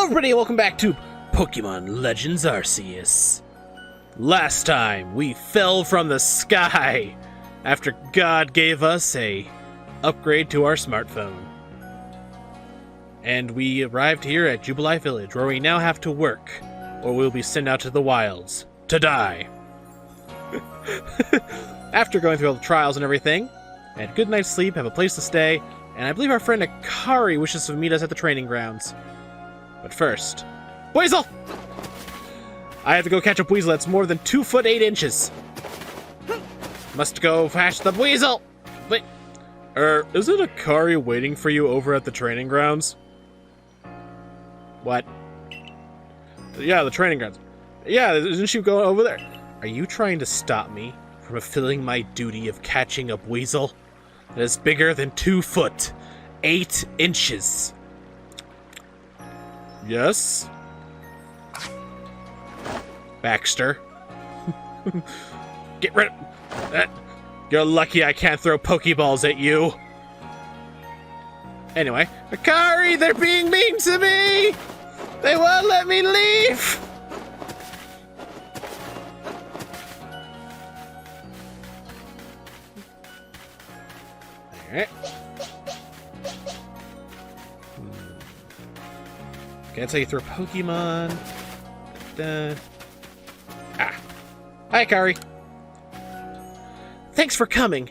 everybody, welcome back to Pokemon Legends Arceus. Last time, we fell from the sky after God gave us a upgrade to our smartphone. And we arrived here at Jubilee Village, where we now have to work, or we'll be sent out to the wilds to die. After going through all the trials and everything, we had a good night's sleep, have a place to stay, and I believe our friend Akari wishes to meet us at the training grounds. But first, Weasel! I have to go catch up Weasel that's more than 2 foot 8 inches. Must go catch the Weasel! Wait, isn't Akari waiting for you over at the training grounds? What? Yeah, the training grounds. Yeah, isn't she going over there? Are you trying to stop me from fulfilling my duty of catching up Weasel that is bigger than 2 foot 8 inches? Yes? Baxter. Get rid of that. You're lucky I can't throw Pokeballs at you. Anyway, Akari, they're being mean to me! They won't let me leave! Alright. Okay, that's how you throw Pokemon. Hi, Akari. Thanks for coming.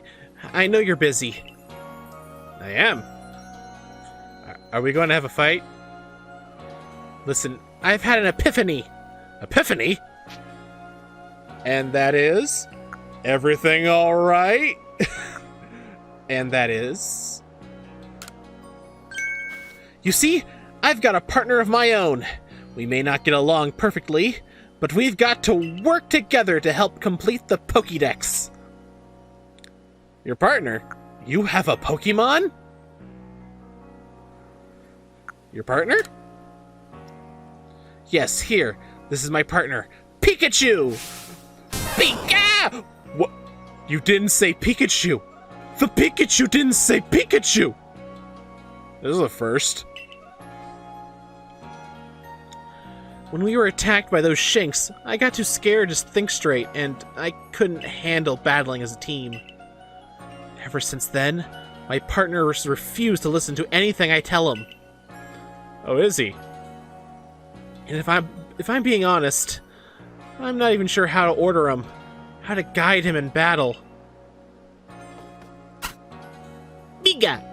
I know you're busy. I am. Are we going to have a fight? Listen, I've had an epiphany. Epiphany? And that is... everything all right? And that is... you see, I've got a partner of my own. We may not get along perfectly, but we've got to work together to help complete the Pokédex. Your partner? You have a Pokemon? Your partner? Yes, here. This is my partner, Pikachu! Pika! What? You didn't say Pikachu! The Pikachu didn't say Pikachu! This is a first. When we were attacked by those Shinx, I got too scared to think straight, and I couldn't handle battling as a team. Ever since then, my partner has refused to listen to anything I tell him. Oh, is he? And if I'm being honest, I'm not even sure how to order him, how to guide him in battle. Biga!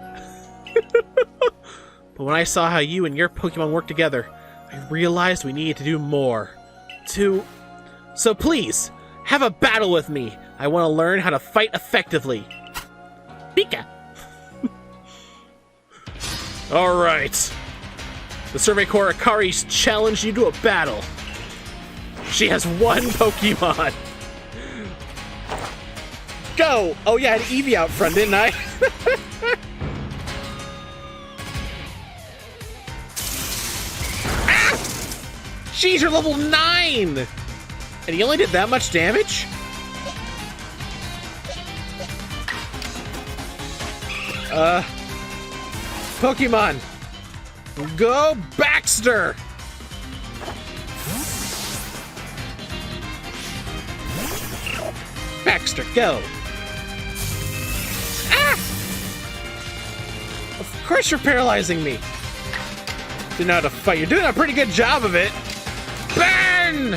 But when I saw how you and your Pokemon work together, I realized we needed to do more. So please, have a battle with me. I want to learn how to fight effectively. Pika! Alright. The Survey Corps Akari's challenged you to a battle. She has 1 Pokemon. Go! Oh yeah, I had Eevee out front, didn't I? Jeez, you're level 9! And he only did that much damage? Pokemon! Go Baxter! Baxter, go! Ah! Of course you're paralyzing me! You know how to fight. You're doing a pretty good job of it. Burn!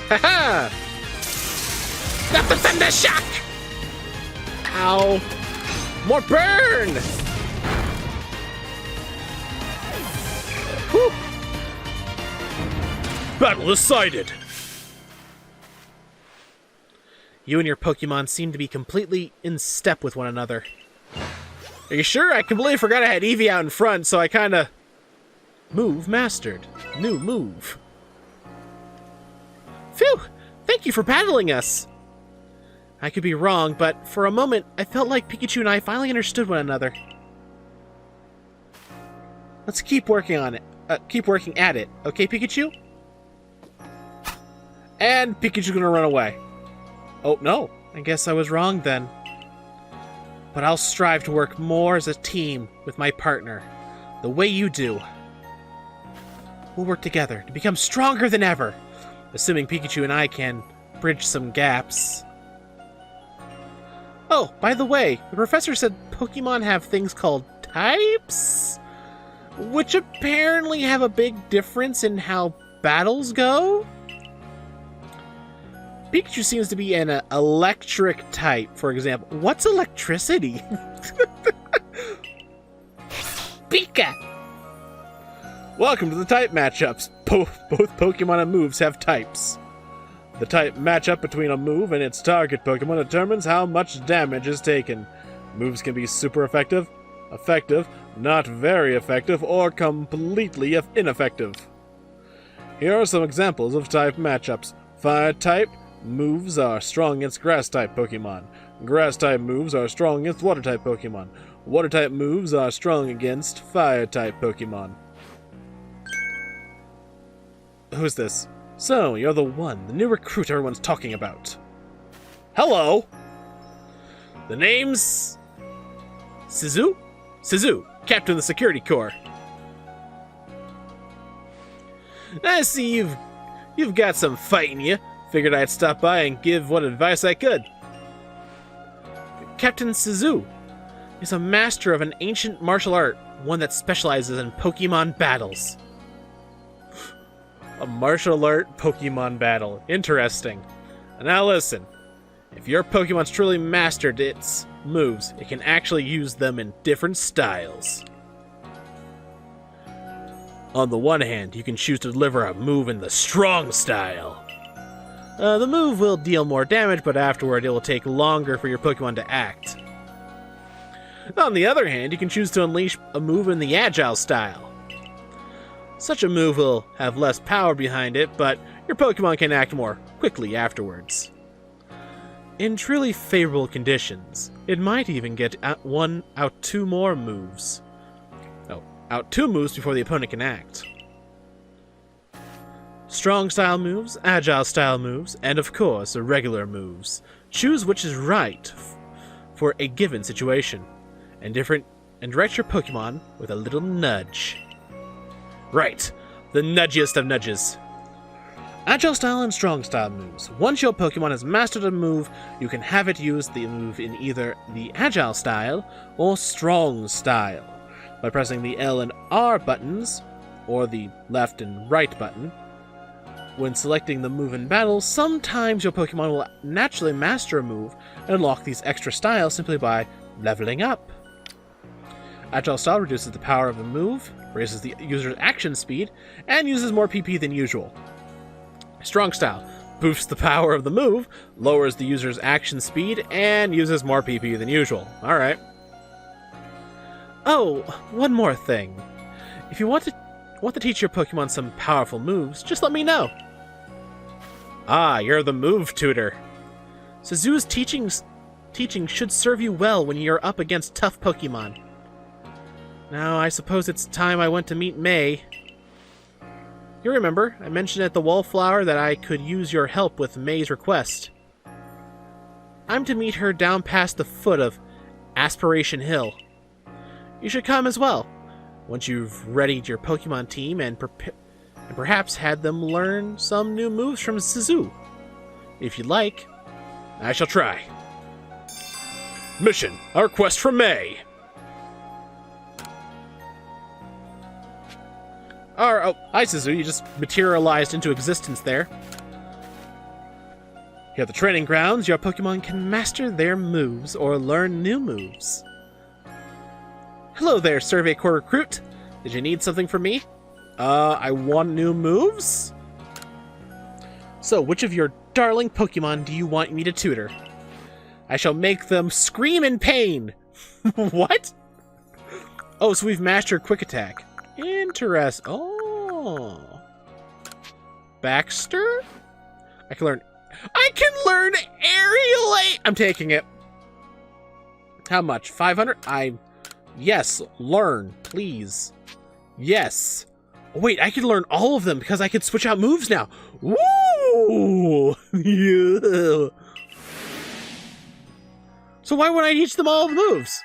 Haha! Got the Thunder Shock! Ow! More burn! Whew. Battle decided! You and your Pokemon seem to be completely in step with one another. Are you sure? I completely forgot I had Eevee out in front, so I kinda... Move mastered. New move. Phew! Thank you for battling us! I could be wrong, but for a moment, I felt like Pikachu and I finally understood one another. Let's keep working on it. Keep working at it. Okay, Pikachu? And Pikachu's gonna run away. Oh, no. I guess I was wrong then. But I'll strive to work more as a team with my partner, the way you do. we'll work together to become stronger than ever. Assuming Pikachu and I can bridge some gaps. Oh, by the way, the professor said Pokemon have things called types, which apparently have a big difference in how battles go. Pikachu seems to be an electric type, for example. What's electricity? Pika! Welcome to the type matchups. Both Pokemon and moves have types. The type matchup between a move and its target Pokemon determines how much damage is taken. Moves can be super effective, effective, not very effective, or completely ineffective. Here are some examples of type matchups. Fire type moves are strong against grass type Pokemon. Grass type moves are strong against water type Pokemon. Water type moves are strong against fire type Pokemon. Who's this? So, you're the one, the new recruit everyone's talking about. Hello! The name's... Sizu? Sizu, captain of the security corps. I see you've got some fight in you. Figured I'd stop by and give what advice I could. Captain Sizu is a master of an ancient martial art, one that specializes in Pokemon battles. A martial art Pokemon battle. Interesting. Now listen, if your Pokemon's truly mastered its moves, it can actually use them in different styles. On the one hand, you can choose to deliver a move in the strong style. The move will deal more damage, but afterward it will take longer for your Pokemon to act. On the other hand, you can choose to unleash a move in the agile style. Such a move will have less power behind it, but your Pokemon can act more quickly afterwards. In truly favorable conditions, it might even get out two moves before the opponent can act. Strong style moves, agile style moves, and of course, regular moves. Choose which is right for a given situation, and direct your Pokemon with a little nudge. Right, the nudgiest of nudges. Agile style and strong style moves. Once your Pokemon has mastered a move, you can have it use the move in either the agile style or strong style by pressing the L and R buttons, or the left and right button. When selecting the move in battle, sometimes your Pokemon will naturally master a move and unlock these extra styles simply by leveling up. Agile style reduces the power of the move, raises the user's action speed, and uses more PP than usual. Strong style boosts the power of the move, lowers the user's action speed, and uses more PP than usual. Alright. Oh, one more thing. If you want to teach your Pokemon some powerful moves, just let me know. Ah, you're the move tutor. Suzu's teaching should serve you well when you're up against tough Pokemon. Now, I suppose it's time I went to meet May. You remember, I mentioned at the Wallflower that I could use your help with May's request. I'm to meet her down past the foot of Aspiration Hill. You should come as well, once you've readied your Pokemon team and perhaps had them learn some new moves from Suzu. If you'd like, I shall try. Mission, a request from May. Oh, hi Suzu, you just materialized into existence there. Here at the training grounds, your Pokemon can master their moves or learn new moves. Hello there, Survey Corps recruit. Did you need something from me? I want new moves? So, which of your darling Pokemon do you want me to tutor? I shall make them scream in pain! What? Oh, so we've mastered Quick Attack. Oh. Baxter? I can learn Aerial Aim! I'm taking it. How much? 500? Yes, learn, please. Yes. Oh, wait, I can learn all of them because I can switch out moves now. Woo! Yeah. So why would I teach them all the moves?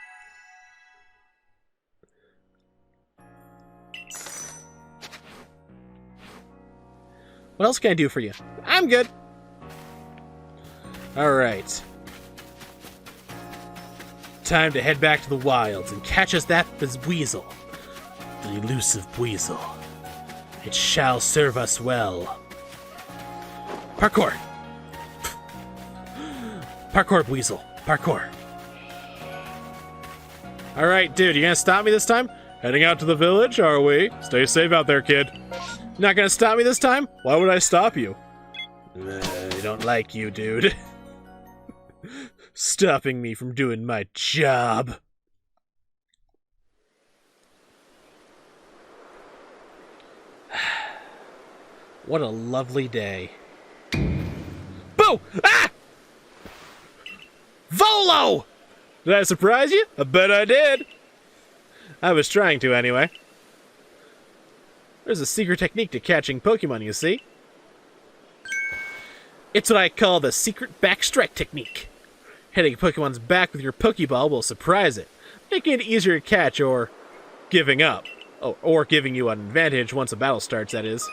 What else can I do for you? I'm good. Alright. Time to head back to the wilds and catch us that Weasel. The elusive Weasel. It shall serve us well. Parkour! Parkour, Weasel. Parkour. Alright, dude, you gonna stop me this time? Heading out to the village, are we? Stay safe out there, kid. Not gonna stop me this time? Why would I stop you? I don't like you, dude. Stopping me from doing my job. What a lovely day. Boo! Ah! Volo! Did I surprise you? I bet I did. I was trying to, anyway. There's a secret technique to catching Pokemon, you see. It's what I call the secret backstrike technique. Hitting a Pokemon's back with your Pokeball will surprise it, making it easier to catch or giving up. Oh, or giving you an advantage once a battle starts, that is.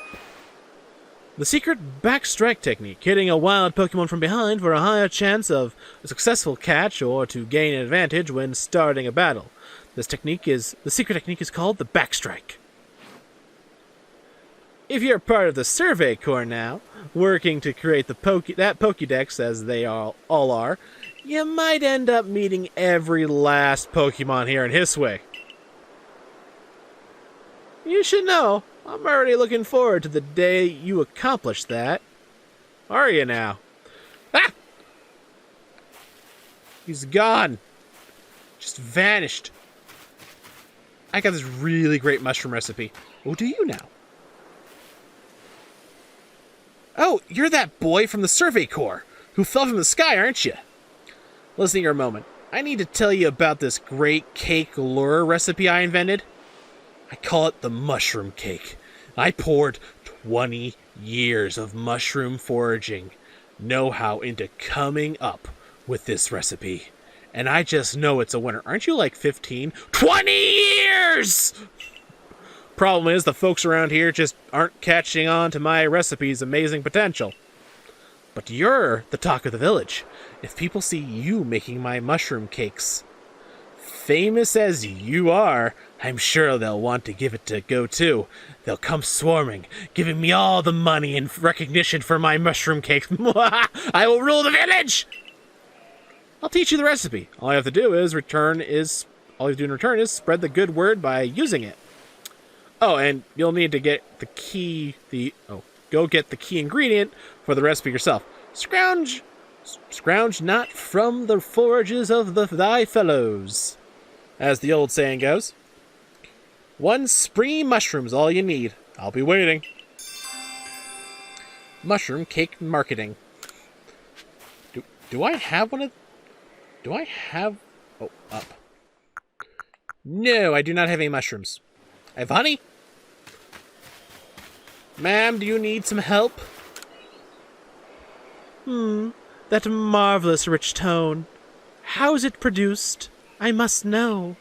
The secret backstrike technique, hitting a wild Pokemon from behind for a higher chance of a successful catch or to gain an advantage when starting a battle. The secret technique is called the backstrike. If you're part of the Survey Corps now, working to create that Pokédex as they all are, you might end up meeting every last Pokemon here in Hisway. You should know, I'm already looking forward to the day you accomplish that. Are you now? Ah! He's gone. Just vanished. I got this really great mushroom recipe. Oh, do you now? Oh, you're that boy from the Survey Corps who fell from the sky, aren't you? Listen here a moment. I need to tell you about this great cake lure recipe I invented. I call it the mushroom cake. I poured 20 years of mushroom foraging know-how into coming up with this recipe. And I just know it's a winner. Aren't you like 15? 20 years! Problem is, the folks around here just aren't catching on to my recipe's amazing potential. But you're the talk of the village. If people see you making my mushroom cakes, famous as you are, I'm sure they'll want to give it a go too. They'll come swarming, giving me all the money in recognition for my mushroom cakes. I will rule the village! I'll teach you the recipe. All you have to do in return is spread the good word by using it. Oh, and you'll need to get go get the key ingredient for the recipe yourself. Scrounge not from the forages of thy fellows, as the old saying goes. One springy mushroom's all you need. I'll be waiting. Mushroom cake marketing. Do I have one of... Do I have... Oh, up. No, I do not have any mushrooms. I have honey. Ma'am, do you need some help? That marvelous rich tone. How is it produced? I must know.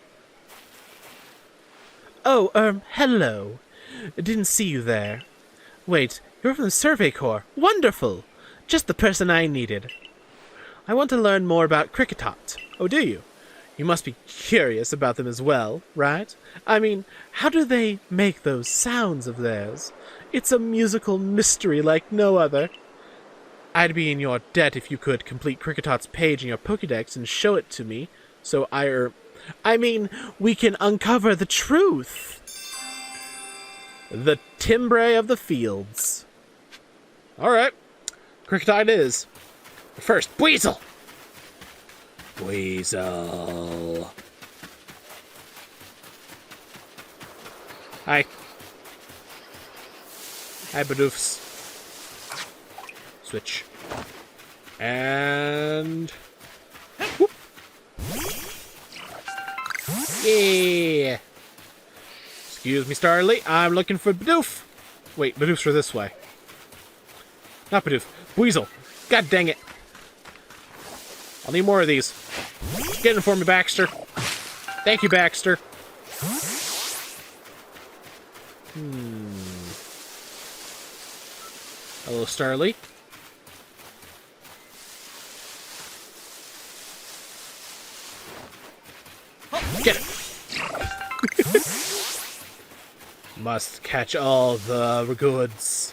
Oh, hello. Didn't see you there. Wait, you're from the Survey Corps. Wonderful! Just the person I needed. I want to learn more about Kricketot. Oh, do you? You must be curious about them as well, right? I mean, how do they make those sounds of theirs? It's a musical mystery like no other. I'd be in your debt if you could complete Cricketot's page in your Pokédex and show it to me, so we can uncover the truth. The timbre of the fields. Alright, Kricketot it is. But first, Weasel! Weasel. Hi. Hi, Badoofs. Switch. And... whoop. Yeah. Excuse me, Starly. I'm looking for Bidoof. Wait, Bidoofs are this way. Not Bidoof. Weasel. God dang it. I'll need more of these. Get in for me, Baxter. Thank you, Baxter. Hello, Starly. Get it! Must catch all the goods.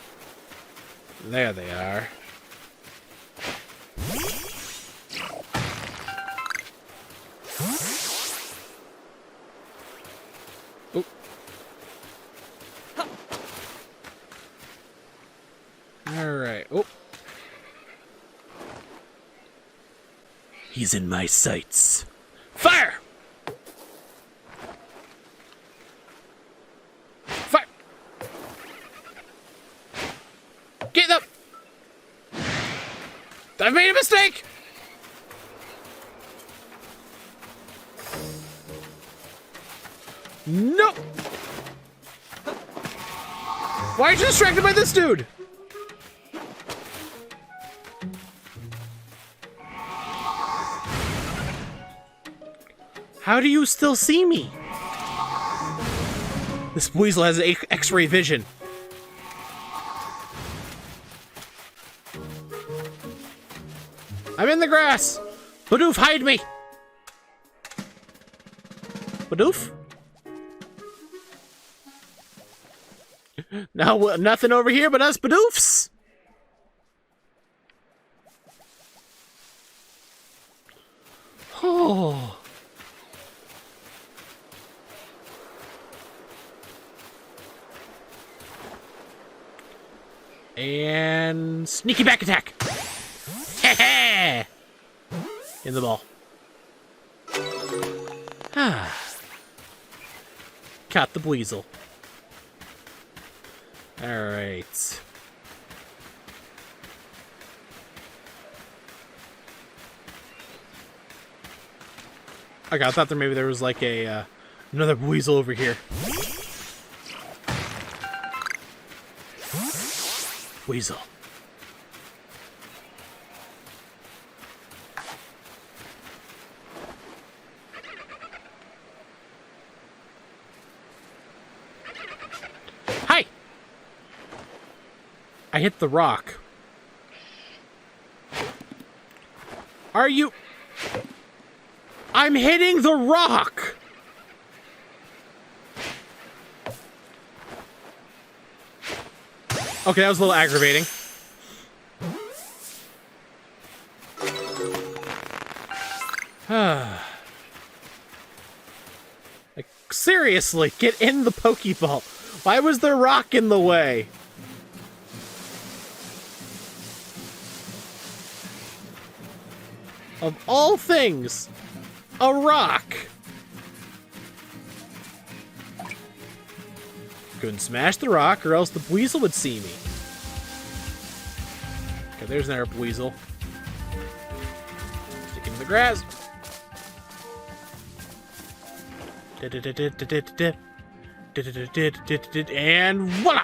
There they are. Oop. Alright. Oh. He's in my sights. Fire! Fire! Get up! I've made a mistake! No! Why are you distracted by this dude? How do you still see me? This Weasel has X-ray vision. I'm in the grass! Bidoof, hide me! Bidoof? No, nothing over here but us Bidoofs! Oh. And sneaky back attack. In the ball. Caught the Weasel. Alright. Okay, I thought maybe there was like a another Weasel over here. Weasel. Hi! I hit the rock. Are you... I'm hitting the rock! Okay, that was a little aggravating. Like, seriously, get in the Pokeball. Why was there rock in the way? Of all things, a rock. Couldn't smash the rock or else the Weasel would see me. Okay, there's another Weasel. Stick into the grass. And voila!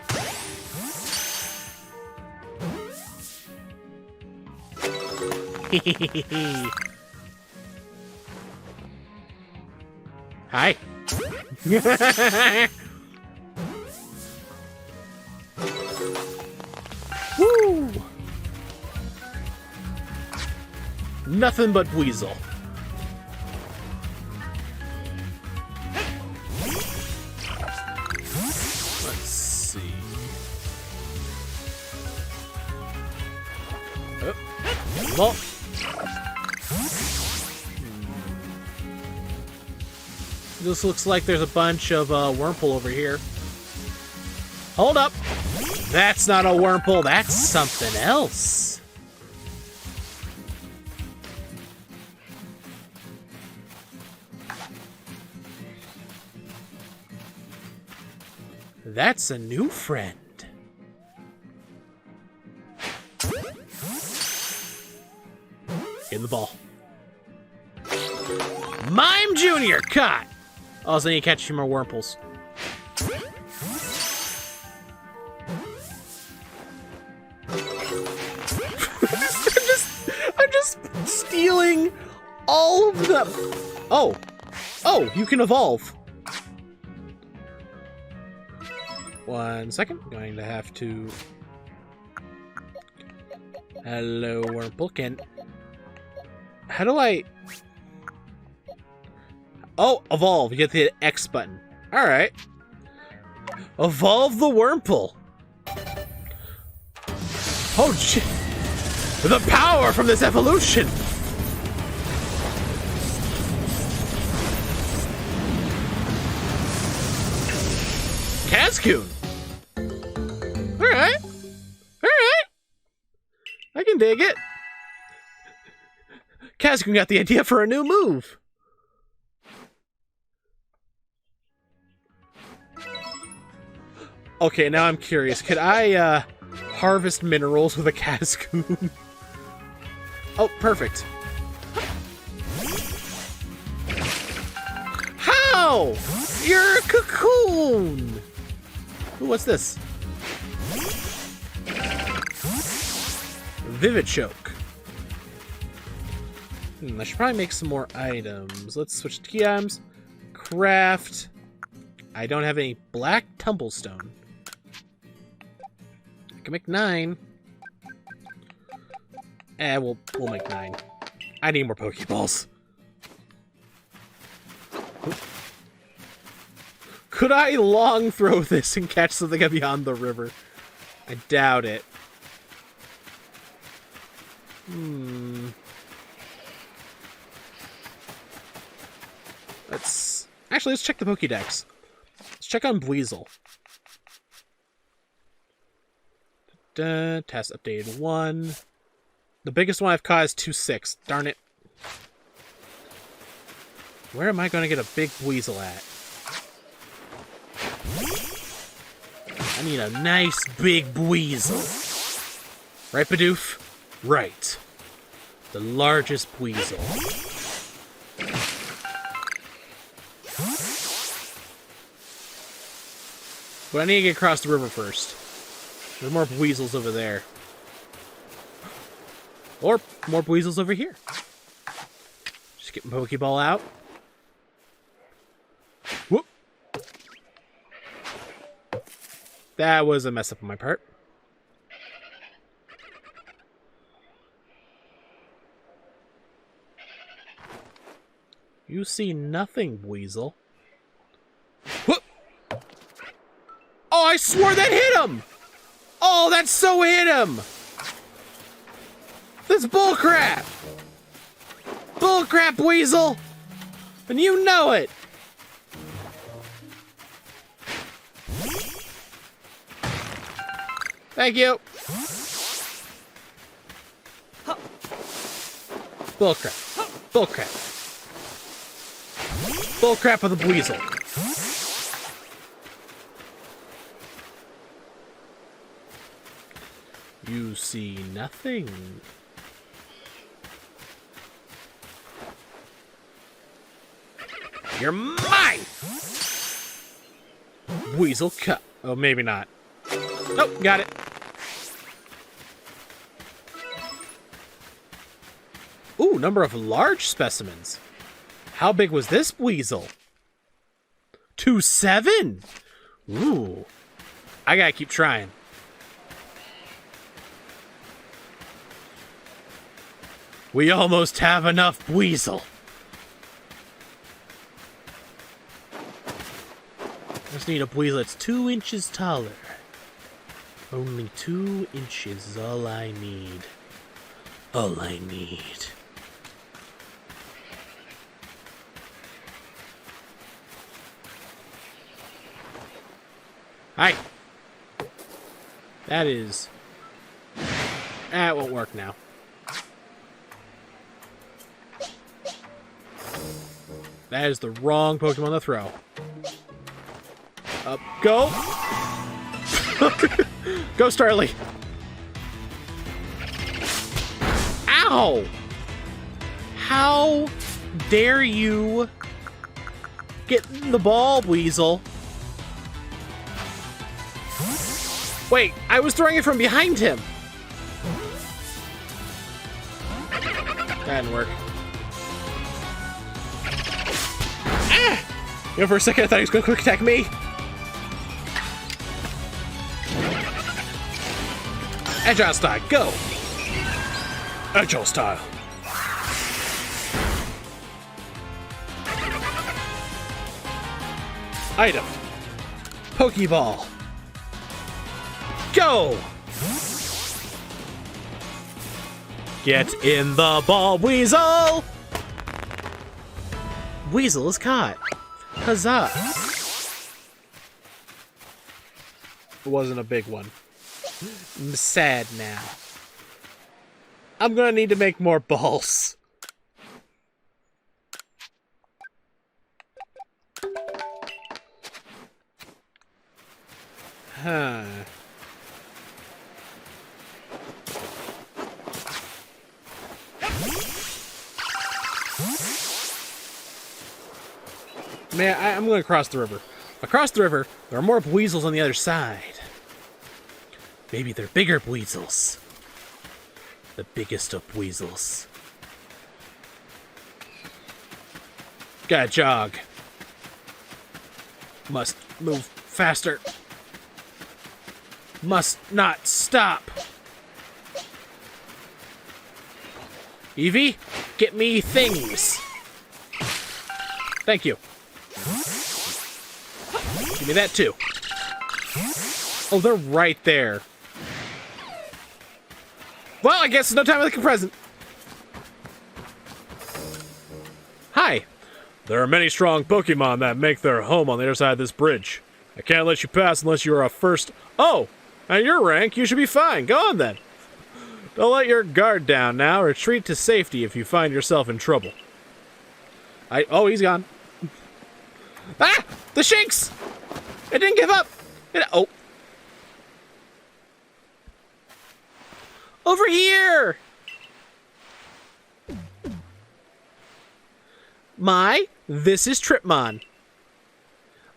Hi. Woo! Nothing but Weasel. Let's see. Oh. Well. This looks like there's a bunch of Wurmple over here. Hold up! That's not a Wurmple, that's something else. That's a new friend. In the ball. Mime Jr. caught! Also, I need to catch a few more Wurmples. I'm just stealing all of them. Oh. Oh, you can evolve. 1 second. Going to have to... Hello, Wurmple. How do I... Oh, evolve. You get the X button. Alright. Evolve the Wurmple. Oh, shit. The power from this evolution. Cascoon. Alright. Alright. I can dig it. Cascoon got the idea for a new move. Okay, now I'm curious. Could I, harvest minerals with a Cascoon? Oh, perfect. How? You're a cocoon! Ooh, what's this? Vivid Choke. I should probably make some more items. Let's switch to key items. Craft. I don't have any black tumblestone. I can make 9. We'll make 9. I need more Pokeballs. Could I long throw this and catch something beyond the river? I doubt it. Let's check the Pokédex. Let's check on Weasel. Test updated 1. The biggest one I've caught is 2.6. Darn it. Where am I going to get a big Weasel at? I need a nice big Weasel. Right, Bidoof? Right. The largest Weasel. But I need to get across the river first. There's more Weasels over there. Or more Weasels over here. Just get my Pokeball out. Whoop! That was a mess up on my part. You see nothing, Weasel. Whoop! Oh, I swore that hit him! Oh, that so hit him! That's bullcrap! Bullcrap, Weasel! And you know it! Thank you! Bullcrap. Bullcrap. Bullcrap with a Weasel. You see nothing. You're mine! Weasel cut. Oh, maybe not. Oh, got it. Ooh, number of large specimens. How big was this Weasel? 2.7? Ooh. I gotta keep trying. We almost have enough Weasel. Just need a Weasel that's 2 inches taller. Only 2 inches is all I need. All I need. Hi. That is... That won't work now. That is the wrong Pokemon to throw. Up, go! Go, Starly! Ow! How dare you get the ball, Weasel? Wait, I was throwing it from behind him! That didn't work. Ah! You know, for a second I thought he was going to quick attack me. Agile style, go! Agile style. Item. Pokeball. Go! Get in the ball, Weasel! Weasel is caught. Huzzah. It wasn't a big one. I'm sad now. I'm gonna need to make more balls. Huh. Man, I'm going to cross the river. Across the river, there are more weasels on the other side. Maybe they're bigger weasels. The biggest of weasels. Gotta jog. Must move faster. Must not stop. Eevee, get me things. Thank you. Give me that too. Oh, they're right there. Well, I guess it's no time like a present. Hi. There are many strong Pokemon that make their home on the other side of this bridge. I can't let you pass unless you are a first... Oh! At your rank, you should be fine. Go on then. Don't let your guard down now. Retreat to safety if you find yourself in trouble. Oh, he's gone. Ah! The Shinx! It didn't give up! Oh. Over here! This is Tripmon.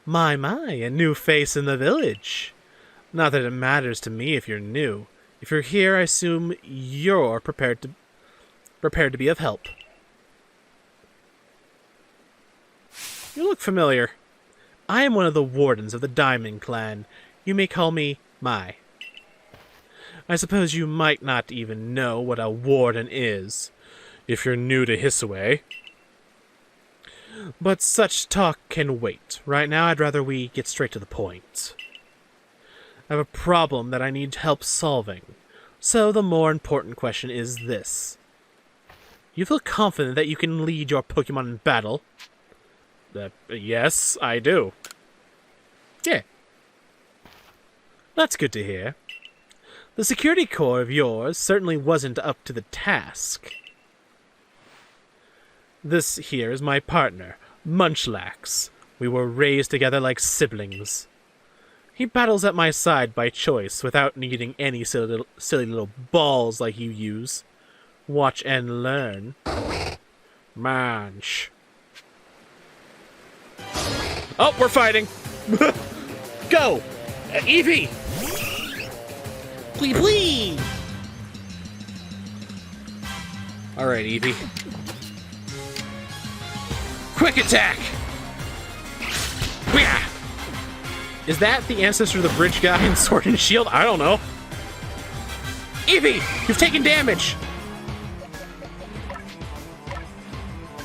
My, a new face in the village. Not that it matters to me if you're new. If you're here, I assume you're prepared to be of help. You look familiar. I am one of the wardens of the Diamond Clan. You may call me Mai. I suppose you might not even know what a warden is, if you're new to Hisaway. But such talk can wait. Right now, I'd rather we get straight to the point. I have a problem that I need help solving. So the more important question is this. You feel confident that you can lead your Pokemon in battle? Yes, I do. Yeah. That's good to hear. The security corps of yours certainly wasn't up to the task. This here is my partner, Munchlax. We were raised together like siblings. He battles at my side by choice, without needing any silly little balls like you use. Watch and learn. Manch. Oh, we're fighting! Go! Eevee! Plee! Alright, Eevee. Quick attack! Bwah! Is that the ancestor of the bridge guy in Sword and Shield? I don't know. Eevee! You've taken damage!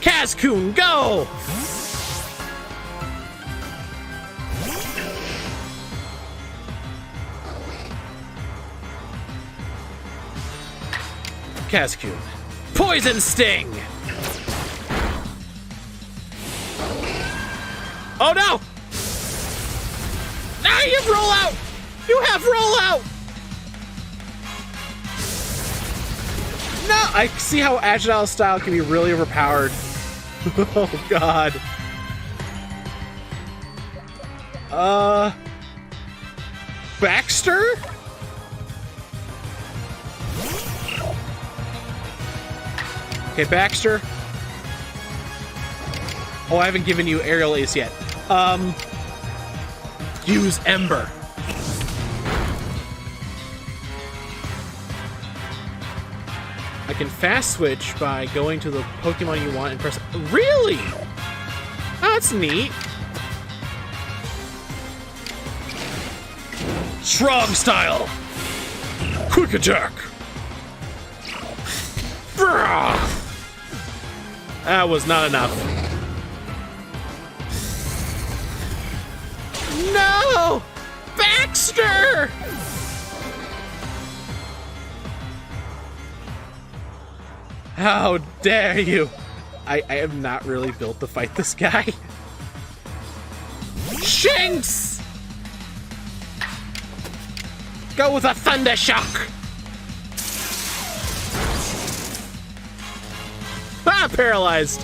Cascoon, go! Cascoon. Poison Sting! Oh no! Now you have roll out! You have roll out! No! I see how Agile style can be really overpowered. Oh god. Baxter? Okay, Baxter. Oh, I haven't given you Aerial Ace yet. Use Ember. I can fast switch by going to the Pokemon you want and press... Really? Oh, that's neat. Strong style. Quick attack. That was not enough. No! Baxter! How dare you! I am not really built to fight this guy. Shinx! Go with a Thunder Shock! Ah, paralyzed!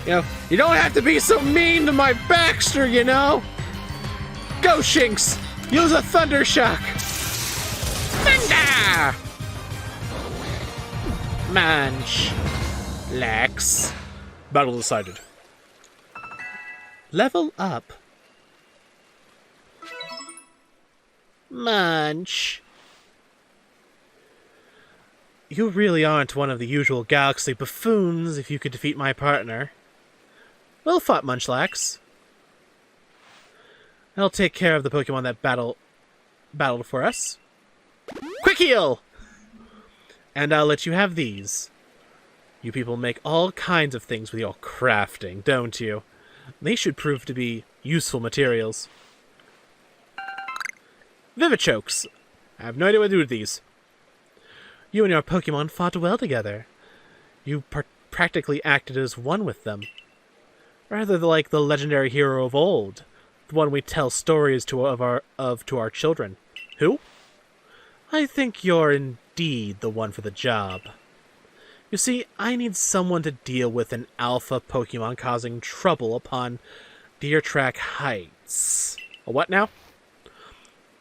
You know, you don't have to be so mean to my Baxter, you know? Go, Shinx! Use a Thunder Shock! Thunder! Munch. Lex. Battle decided. Level up. Munch. You really aren't one of the usual galaxy buffoons if you could defeat my partner. Well fought, Munchlax. I'll take care of the Pokemon that battled for us. Quick Heal! And I'll let you have these. You people make all kinds of things with your crafting, don't you? They should prove to be useful materials. Vivichokes. I have no idea what to do with these. You and your Pokemon fought well together. You practically acted as one with them. Rather like the legendary hero of old, the one we tell stories to our children. Who? I think you're indeed the one for the job. You see, I need someone to deal with an Alpha Pokémon causing trouble upon Deer Track Heights. A what now?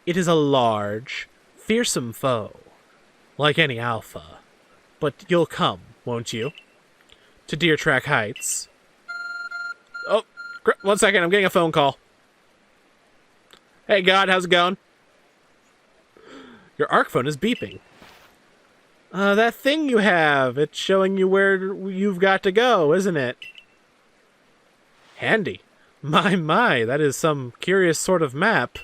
It is a large, fearsome foe, like any Alpha. But you'll come, won't you? To Deer Track Heights. Oh, 1 second, I'm getting a phone call. Hey, God, how's it going? Your ARC phone is beeping. That thing you have, it's showing you where you've got to go, isn't it? Handy. My, that is some curious sort of map.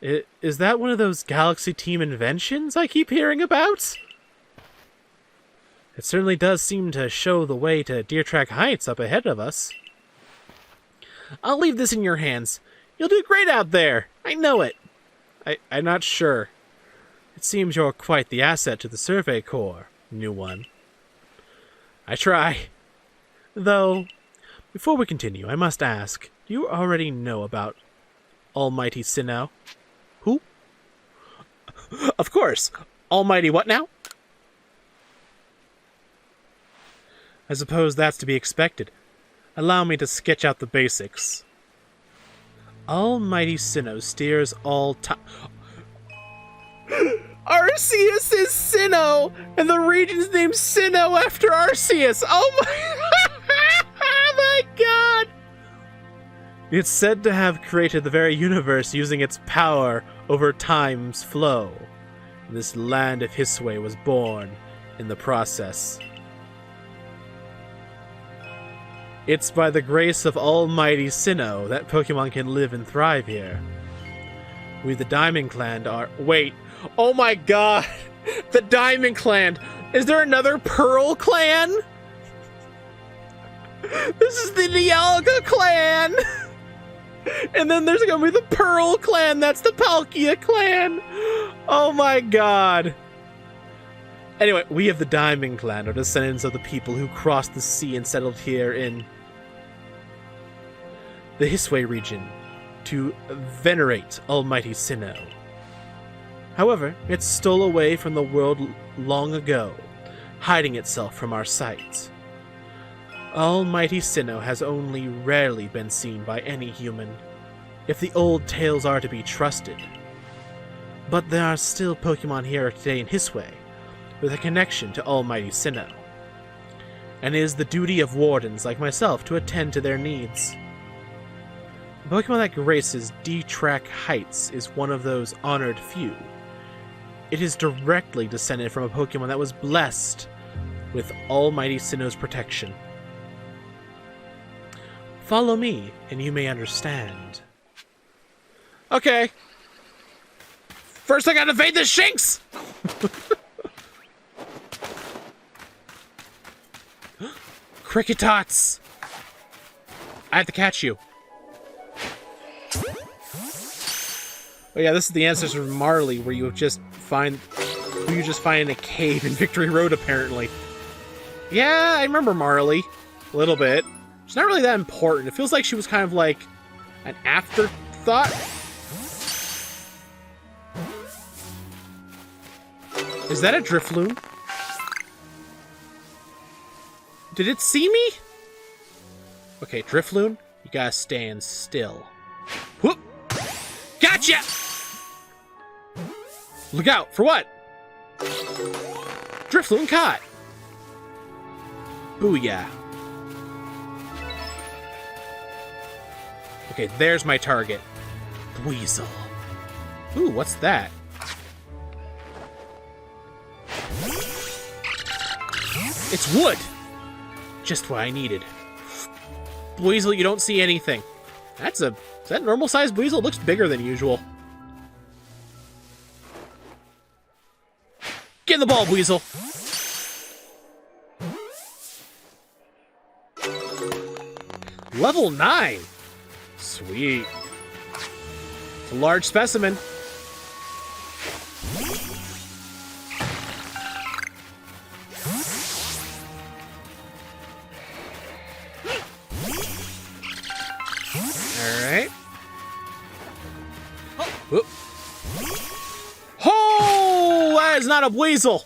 Is that one of those Galaxy Team inventions I keep hearing about? It certainly does seem to show the way to Deer Track Heights up ahead of us. I'll leave this in your hands. You'll do great out there. I know it. I'm not sure. It seems you're quite the asset to the Survey Corps, new one. I try. Though, before we continue, I must ask, do you already know about Almighty Sinnoh? Who? Of course. Almighty what now? I suppose that's to be expected. Allow me to sketch out the basics. Almighty Sinnoh steers all time. Arceus is Sinnoh, and the region's named Sinnoh after Arceus. Oh my god! It's said to have created the very universe using its power over time's flow. This land of Hisway was born in the process. It's by the grace of Almighty Sinnoh that Pokemon can live and thrive here. We, the Diamond Clan, are... Wait! Oh my god! The Diamond Clan! Is there another Pearl Clan? This is the Dialga Clan! And then there's gonna be the Pearl Clan! That's the Palkia Clan! Oh my god! Anyway, we of the Diamond Clan are descendants of the people who crossed the sea and settled here in the Hisway region to venerate Almighty Sinnoh. However, it stole away from the world long ago, hiding itself from our sight. Almighty Sinnoh has only rarely been seen by any human, if the old tales are to be trusted. But there are still Pokemon here today in Hisway, with a connection to Almighty Sinnoh, and it is the duty of wardens like myself to attend to their needs. The Pokemon that graces D-Track Heights is one of those honored few. It is directly descended from a Pokemon that was blessed with Almighty Sinnoh's protection. Follow me, and you may understand. Okay. First I gotta evade the Shinx! Cricketots! I have to catch you. Oh yeah, this is the ancestor of Marley, where you just find in a cave in Victory Road, apparently. Yeah, I remember Marley. A little bit. She's not really that important. It feels like she was kind of like an afterthought. Is that a Drifloon? Did it see me? Okay, Drifloon, you gotta stand still. Whoop! Gotcha! Look out, for what? Drifloon caught! Booyah. Okay, there's my target. The Weasel. Ooh, what's that? It's wood! Just what I needed. Weasel, you don't see anything. Is that normal-sized Weasel? It looks bigger than usual. Get in the ball, Weasel! Level 9! Sweet. It's a large specimen. Alright. Whoop. Oh! That is not a Weasel!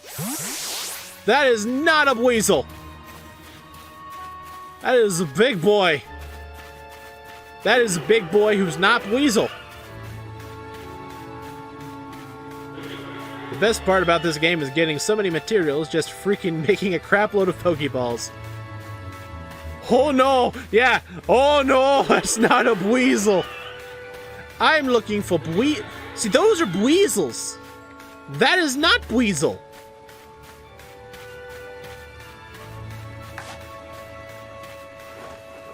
That is not a Weasel! That is a big boy. That is a big boy who's not Weasel. The best part about this game is getting so many materials, just freaking making a crap load of Pokeballs. Oh no! Yeah! Oh no! That's not a Weasel! I'm looking for See, those are Weasels! That is not Weasel!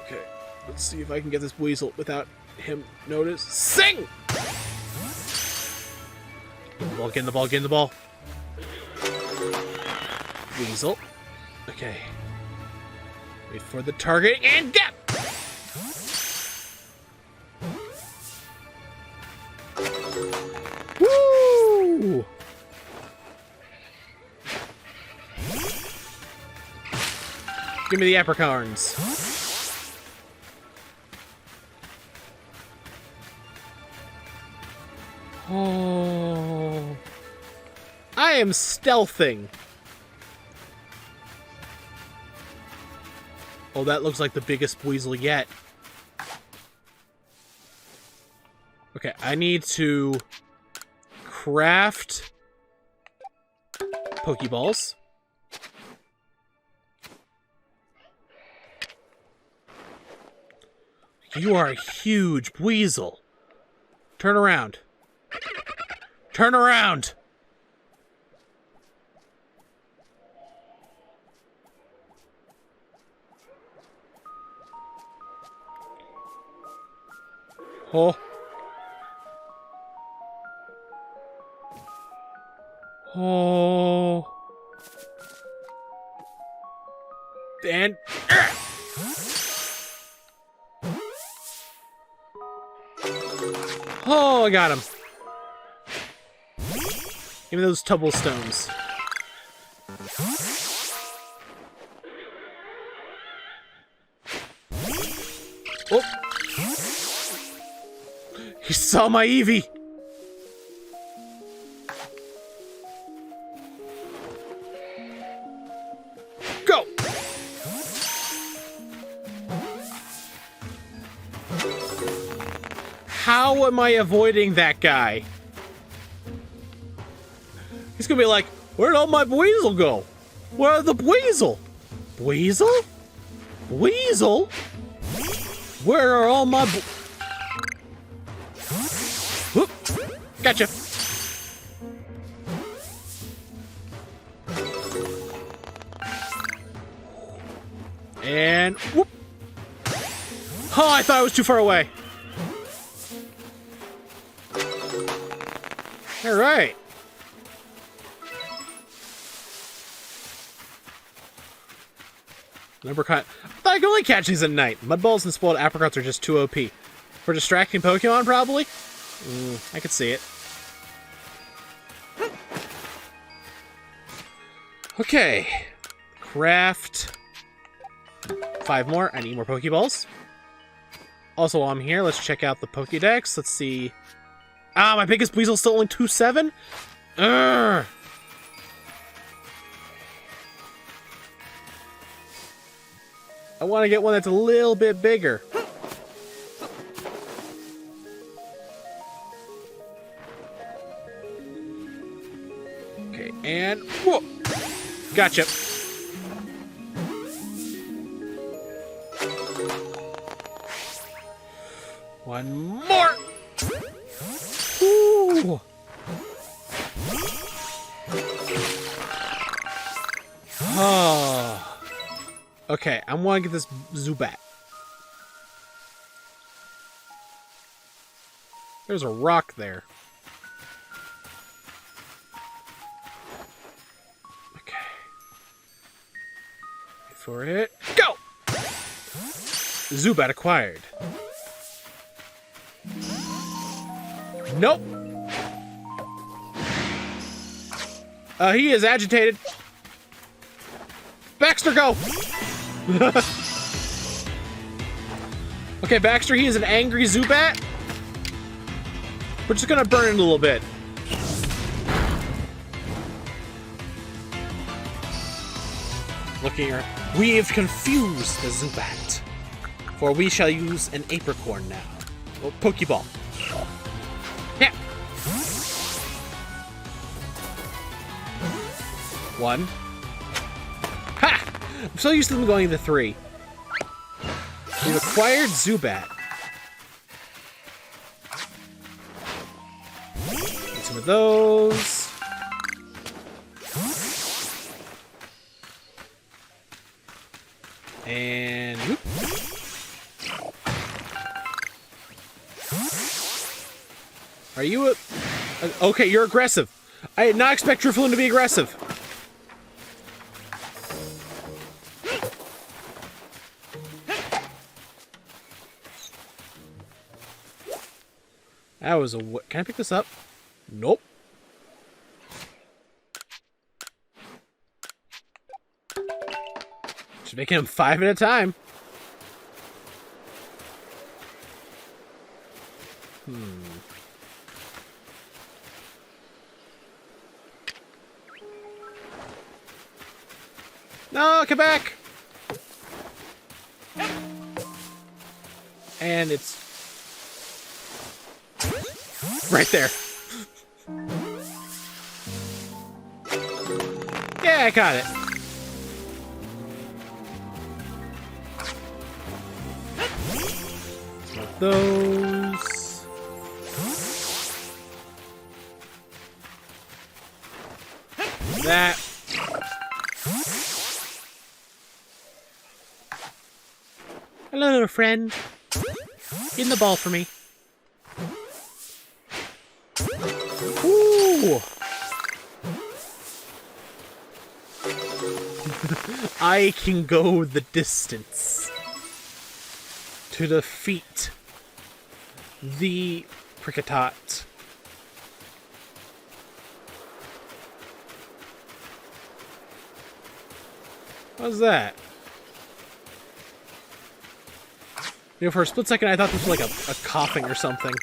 Okay, let's see if I can get this Weasel without him notice. Sing! Get in the ball, get in the ball. Weasel. Okay. Wait for the target and get! Woo! Give me the apricorns. Oh. I am stealthing. Oh, that looks like the biggest Weasel yet. Okay, I need to craft Pokeballs. You are a huge Weasel. Turn around. Turn around! Oh. Oh. And... Oh, I got him. Give me those troublestones. Oh! He saw my Eevee! Go! How am I avoiding that guy? He's gonna be like, where'd all my Weasel go? Where's the Weasel? Weasel? Weasel? Where are all my Whoop. Gotcha. And whoop. Oh, I thought I was too far away. All right. Apricot. I thought I could only catch these at night. Mudballs and spoiled apricots are just too OP. For distracting Pokemon, probably? I could see it. Okay. Craft. 5 more. I need more Pokeballs. Also, while I'm here, let's check out the Pokédex. Let's see. Ah, my biggest Weasel's still only 2-7? Urgh! I want to get one that's a little bit bigger. Okay, and... Whoa! Gotcha. One more! Ooh! Oh. Okay, I want to get this Zubat. There's a rock there. Okay. Wait for it. Go! Zubat acquired. Nope. He is agitated. Baxter, go! Okay, Baxter, he is an angry Zubat. We're just gonna burn it a little bit. Looking here. We have confused the Zubat. For we shall use an Apricorn now. Oh, Pokeball. Yeah. 1. Ha! I'm so used to them going to 3. We've acquired Zubat. Get some of those. And whoop. Are you a... Okay, you're aggressive. I did not expect Drifloon to be aggressive. That was a... Can I pick this up? Nope. Just making him 5 at a time. No, come back! And it's... right there. Yeah, I got it. Smoke those. That. Hello, little friend. In the ball for me. Ooh. I can go the distance to defeat the Kricketot. What's that? You know, for a split second I thought this was like a coughing or something.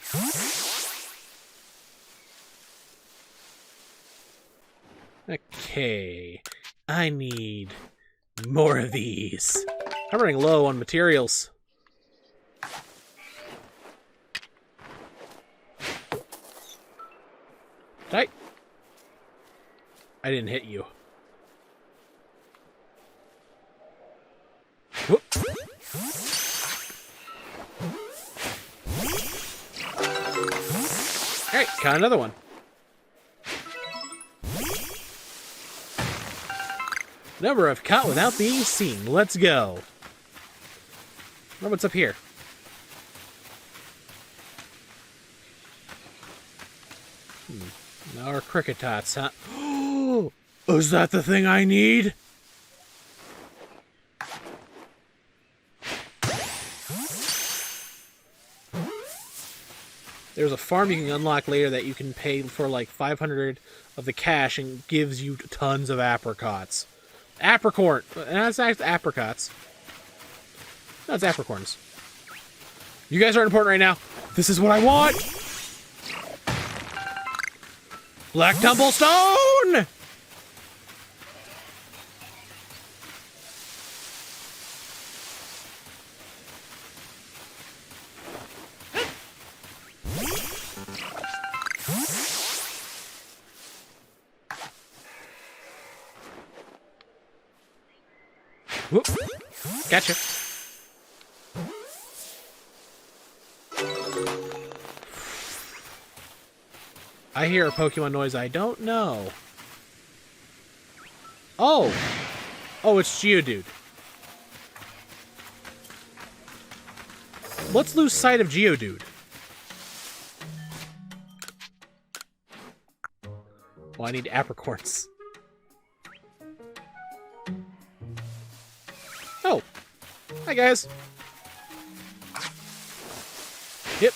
Okay. I need more of these. I'm running low on materials. I didn't hit you. Whoop. Alright, caught another one. Number I've caught without being seen. Let's go. Oh, what's up here? Our Cricketots, huh? Oh, is that the thing I need? There's a farm you can unlock later that you can pay for like 500 of the cash and gives you tons of apricots. Apricorn! That's not apricots. No, it's apricorns. You guys aren't important right now. This is what I want! Black Tumblestone! Whoop. Gotcha. I hear a Pokemon noise I don't know. Oh! Oh, it's Geodude. Let's lose sight of Geodude. Well, I need apricorns. Oh. Hi, guys. Yep.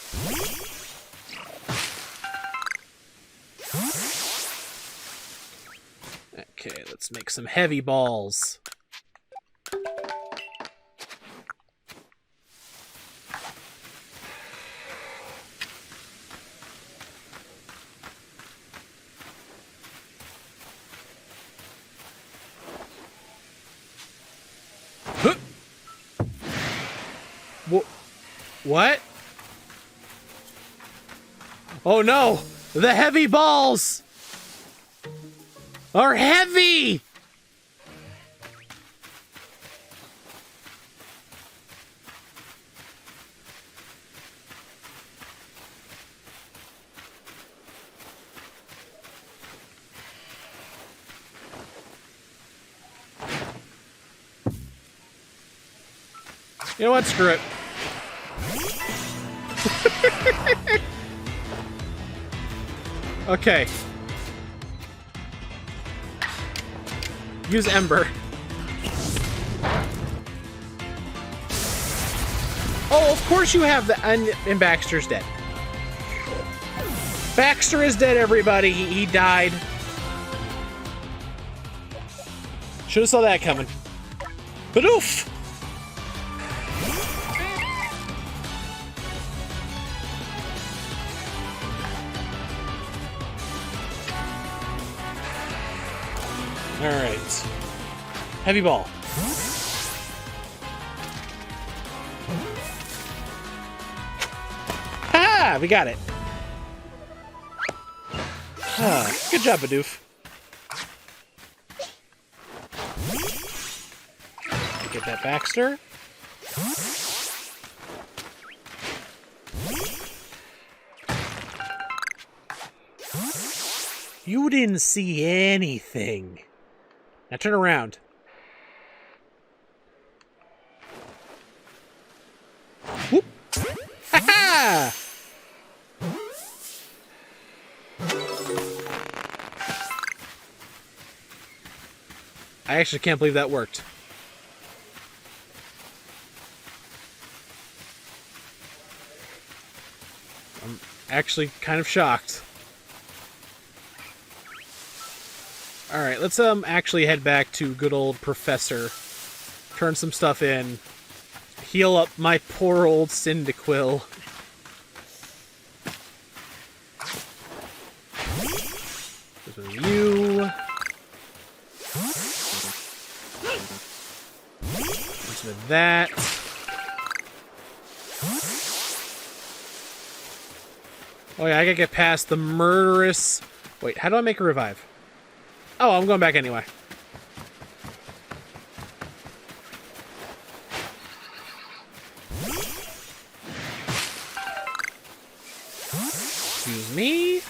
Okay, let's make some heavy balls. What? Oh no! The heavy balls are heavy! You know what? Screw it. Okay. Use Ember. Oh, of course you have the... And Baxter's dead. Baxter is dead, everybody. He died. Should have saw that coming. But oof! Alright. Heavy ball. Ha! We got it. Good job, Bidoof. Get that Baxter. You didn't see anything. Now turn around. Whoop! Ha-ha! I actually can't believe that worked. I'm actually kind of shocked. Alright, let's actually head back to good old Professor. Turn some stuff in. Heal up my poor old Cyndaquil. This is you. What's with that? Oh yeah, I gotta get past the murderous... Wait, how do I make a revive? Oh, I'm going back anyway. Excuse me.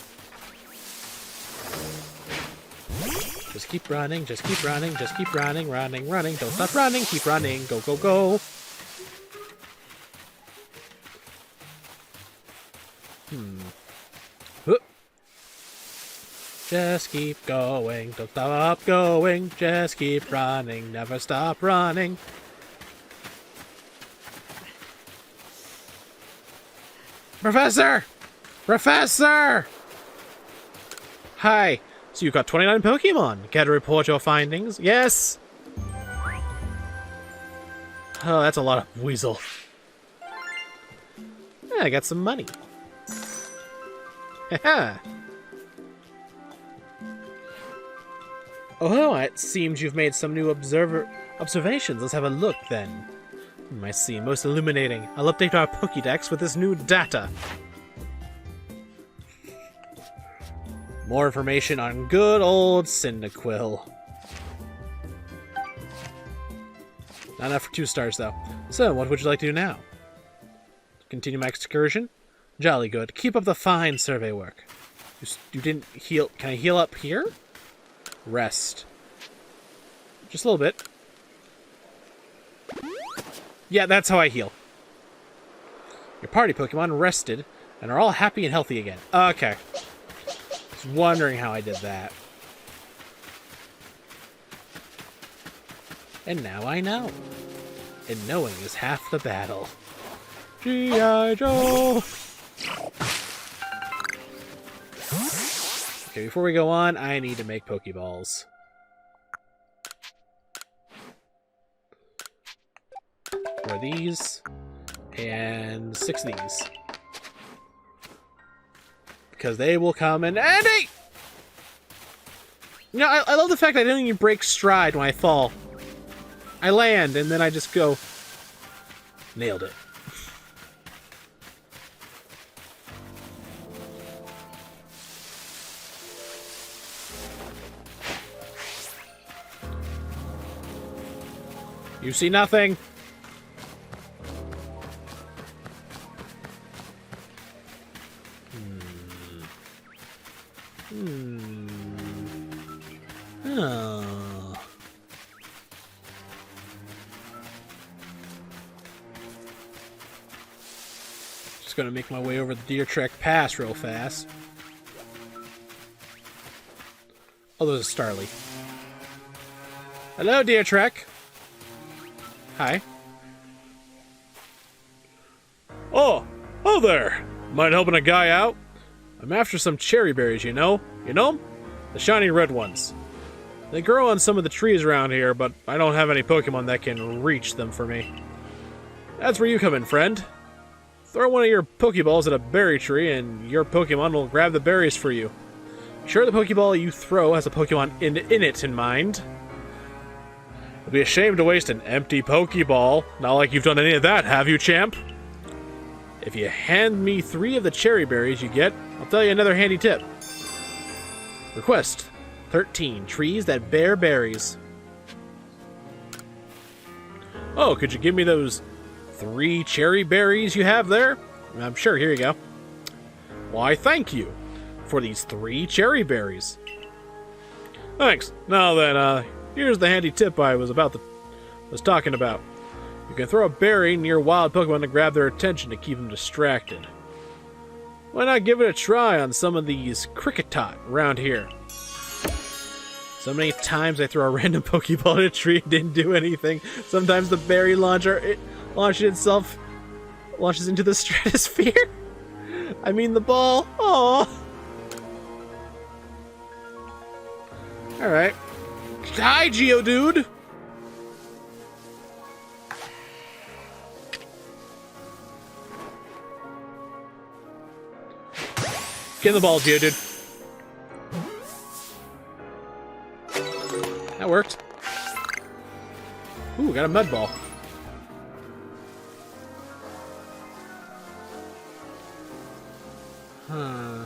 Just keep running, just keep running, just keep running, running, running. Don't stop running, keep running. Go, go, go. Just keep going, don't stop going, just keep running, never stop running. Professor! Professor! Hi. So you got 29 Pokemon. Care to report your findings? Yes! Oh, that's a lot of Weasel. Yeah, I got some money. Haha! Oh, it seems you've made some new observations. Let's have a look, then. I see. Most illuminating. I'll update our Pokédex with this new data. More information on good old Cyndaquil. Not enough for 2 stars, though. So, what would you like to do now? Continue my excursion? Jolly good. Keep up the fine survey work. You didn't heal. Can I heal up here? Rest. Just a little bit. Yeah, that's how I heal. Your party Pokemon rested and are all happy and healthy again. Okay. Just wondering how I did that. And now I know. And knowing is half the battle. G.I. Joe! Okay, before we go on, I need to make Pokeballs. 4 of these, and 6 of these. Because they will come in handy! You know, I love the fact that I don't even break stride when I fall. I land, and then I just go... Nailed it. You see nothing. Oh. Just gonna make my way over the Deer Trek Pass real fast. Oh, there's a Starly. Hello, Deer Trek. Hi. Oh there. Mind helping a guy out? I'm after some cherry berries, you know? You know 'em? The shiny red ones. They grow on some of the trees around here, but I don't have any Pokemon that can reach them for me. That's where you come in, friend. Throw one of your Pokeballs at a berry tree, and your Pokemon will grab the berries for you. Sure, the Pokeball you throw has a Pokemon in it in mind. It'd be a shame to waste an empty Pokeball. Not like you've done any of that, have you, champ? If you hand me 3 of the cherry berries you get, I'll tell you another handy tip. Request 13 trees that bear berries. Oh, could you give me those 3 cherry berries you have there? I'm sure, here you go. Why, thank you for these 3 cherry berries. Thanks. Now then, here's the handy tip I was talking about. You can throw a berry near wild Pokemon to grab their attention to keep them distracted. Why not give it a try on some of these Cricketot around here? So many times I throw a random Pokeball at a tree and didn't do anything. Sometimes the berry launcher, it launches into the stratosphere. I mean the ball. Aww. Alright. Hi, Geodude! Get in the ball, Geodude. That worked. Ooh, got a mud ball. Huh.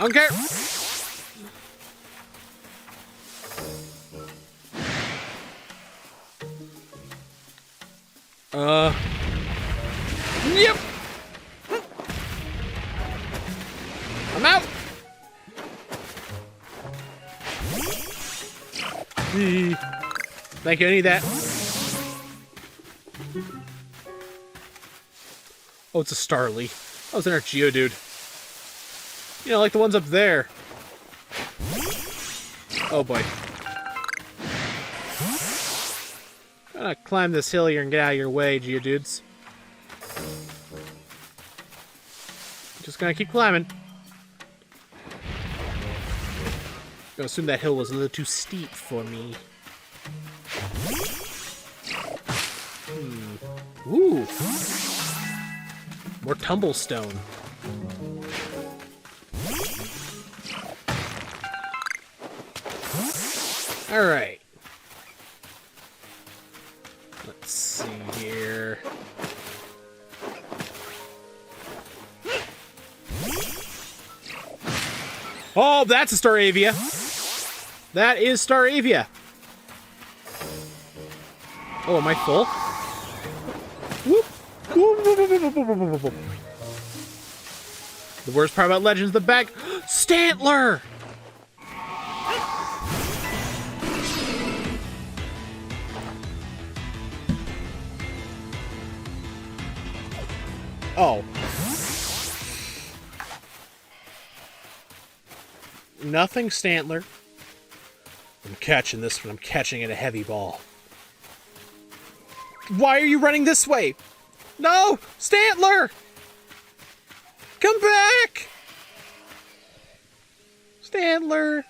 Okay. Yep. I'm out. Thank you, I need that. Oh, it's a Starly. Oh, it's another Geodude. You know, like the ones up there. Oh boy. I'm gonna climb this hill here and get out of your way, Geodudes. Just gonna keep climbing. I assume that hill was a little too steep for me. Ooh. More tumblestone. Alright. Let's see here. Oh, that's a Staravia. That is Staravia. Oh, am I full? Whoop. Whoop. The worst part about Legends of the Bag... Stantler! Oh. Nothing, Stantler. I'm catching this one. I'm catching it a heavy ball. Why are you running this way? No! Stantler! Come back! Stantler!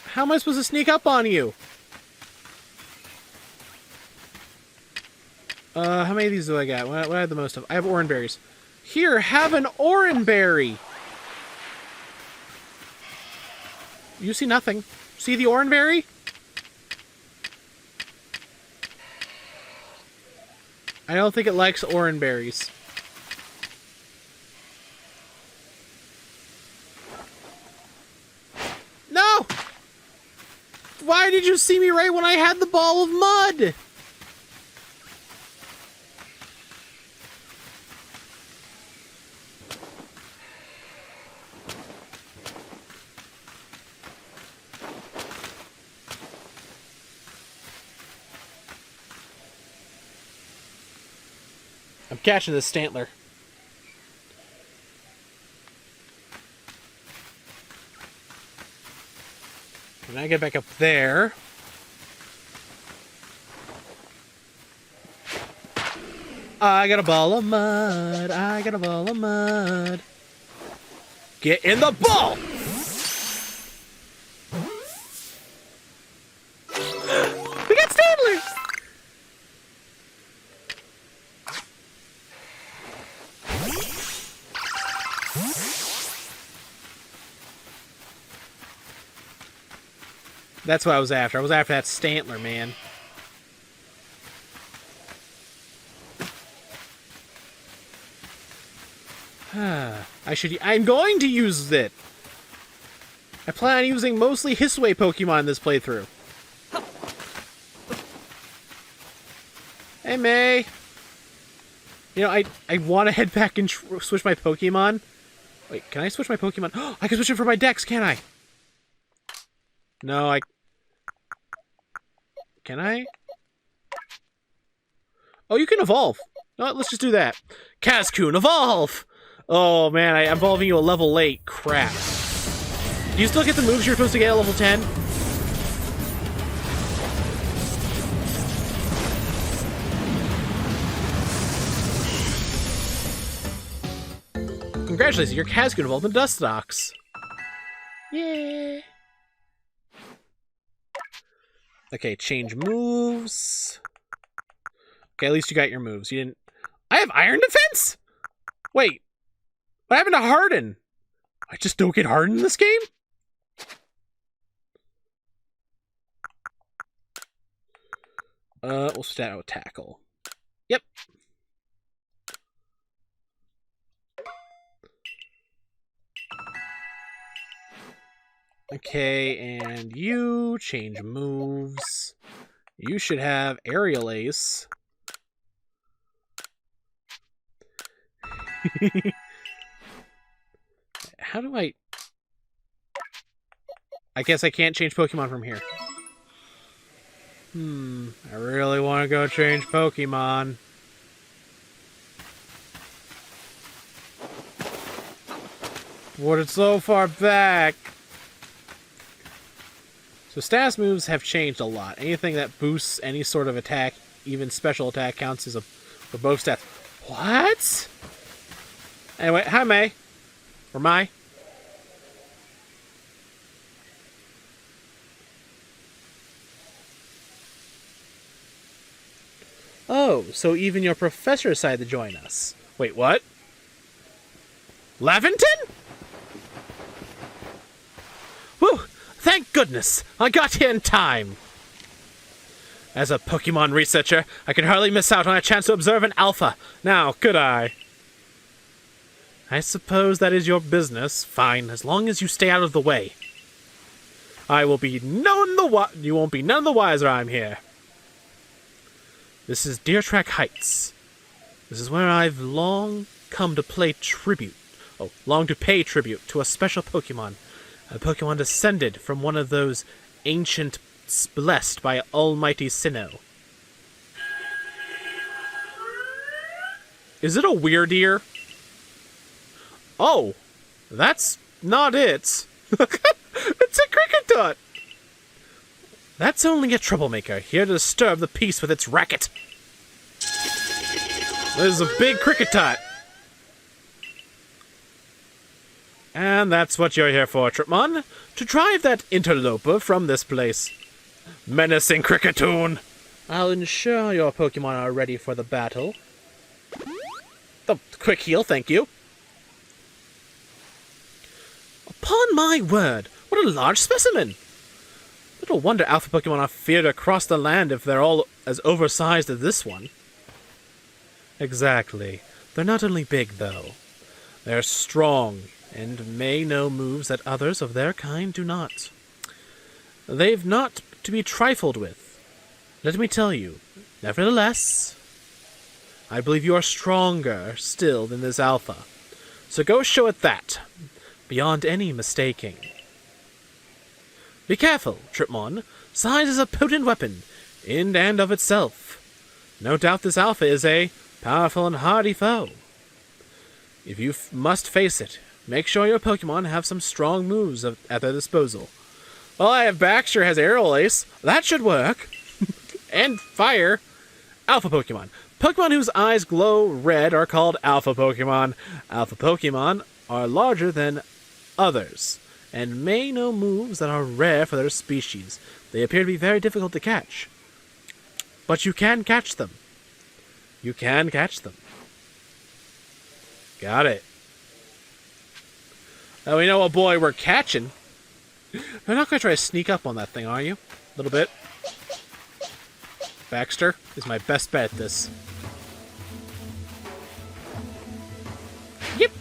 How am I supposed to sneak up on you? How many of these do I got? What I have the most of? I have orange berries. Here, have an orange berry! You see nothing. See the orange berry? I don't think it likes orange berries. No! Why did you see me right when I had the ball of mud? I'm catching this Stantler. Can I get back up there? I got a ball of mud. I got a ball of mud. Get in the ball! We got Stanley! That's what I was after. I was after that Stantler, man. I'm going to use it. I plan on using mostly Hissway Pokemon in this playthrough. Hey, May. You know, I want to head back and switch my Pokemon. Wait, can I switch my Pokemon? I can switch it for my Dex, can't I? No, Can I? Oh, you can evolve. No, let's just do that. Cascoon, evolve! Oh, man, I'm evolving you a level 8. Crap. Do you still get the moves you're supposed to get at level 10? Congratulations, your Cascoon evolved in Dustox. Yay! Okay, change moves. Okay, at least you got your moves. You didn't... I have Iron Defense?! Wait. What happened to Harden? I just don't get Harden in this game? We'll start out with Tackle. Yep. Okay, and you change moves. You should have Aerial Ace. How do I guess I can't change Pokemon from here. I really want to go change Pokemon. But it's so far back. So status moves have changed a lot. Anything that boosts any sort of attack, even special attack, counts as a for both stats. What? Anyway, hi May. Or Mai. Oh, so even your professor decided to join us. Wait, what? Laventon? Whew! Thank goodness! I got here in time! As a Pokemon researcher, I can hardly miss out on a chance to observe an Alpha. Now, could I? I suppose that is your business. Fine, as long as you stay out of the way. I will be you won't be none the wiser I'm here. This is Deer Track Heights. This is where I've long come to pay tribute to a special Pokemon. A Pokemon descended from one of those ancient blessed by almighty Sinnoh. Is it a Wyrdeer? Oh, that's not it. It's a Cricketut. That's only a troublemaker, here to disturb the peace with its racket. This is a big Cricketut. And that's what you're here for, Tripmon. To drive that interloper from this place. Menacing Cricketoon! I'll ensure your Pokemon are ready for the battle. Oh, quick heal, thank you. Upon my word, what a large specimen! Little wonder Alpha Pokemon are feared across the land if they're all as oversized as this one. Exactly. They're not only big, though. They're strong, and may know moves that others of their kind do not. They've not to be trifled with. Let me tell you, nevertheless, I believe you are stronger still than this Alpha. So go show it that, beyond any mistaking. Be careful, Tripmon. Size is a potent weapon, in and of itself. No doubt this Alpha is a powerful and hardy foe. If you must face it, make sure your Pokemon have some strong moves at their disposal. Well, I have Baxter has Aerial Ace. That should work. And Fire. Alpha Pokemon. Pokemon whose eyes glow red are called Alpha Pokemon. Alpha Pokemon are larger than others, and may know moves that are rare for their species. They appear to be very difficult to catch. But you can catch them. You can catch them. Got it. Now we know a boy we're catching. You're not going to try to sneak up on that thing, are you? A little bit. Baxter is my best bet at this. Yep.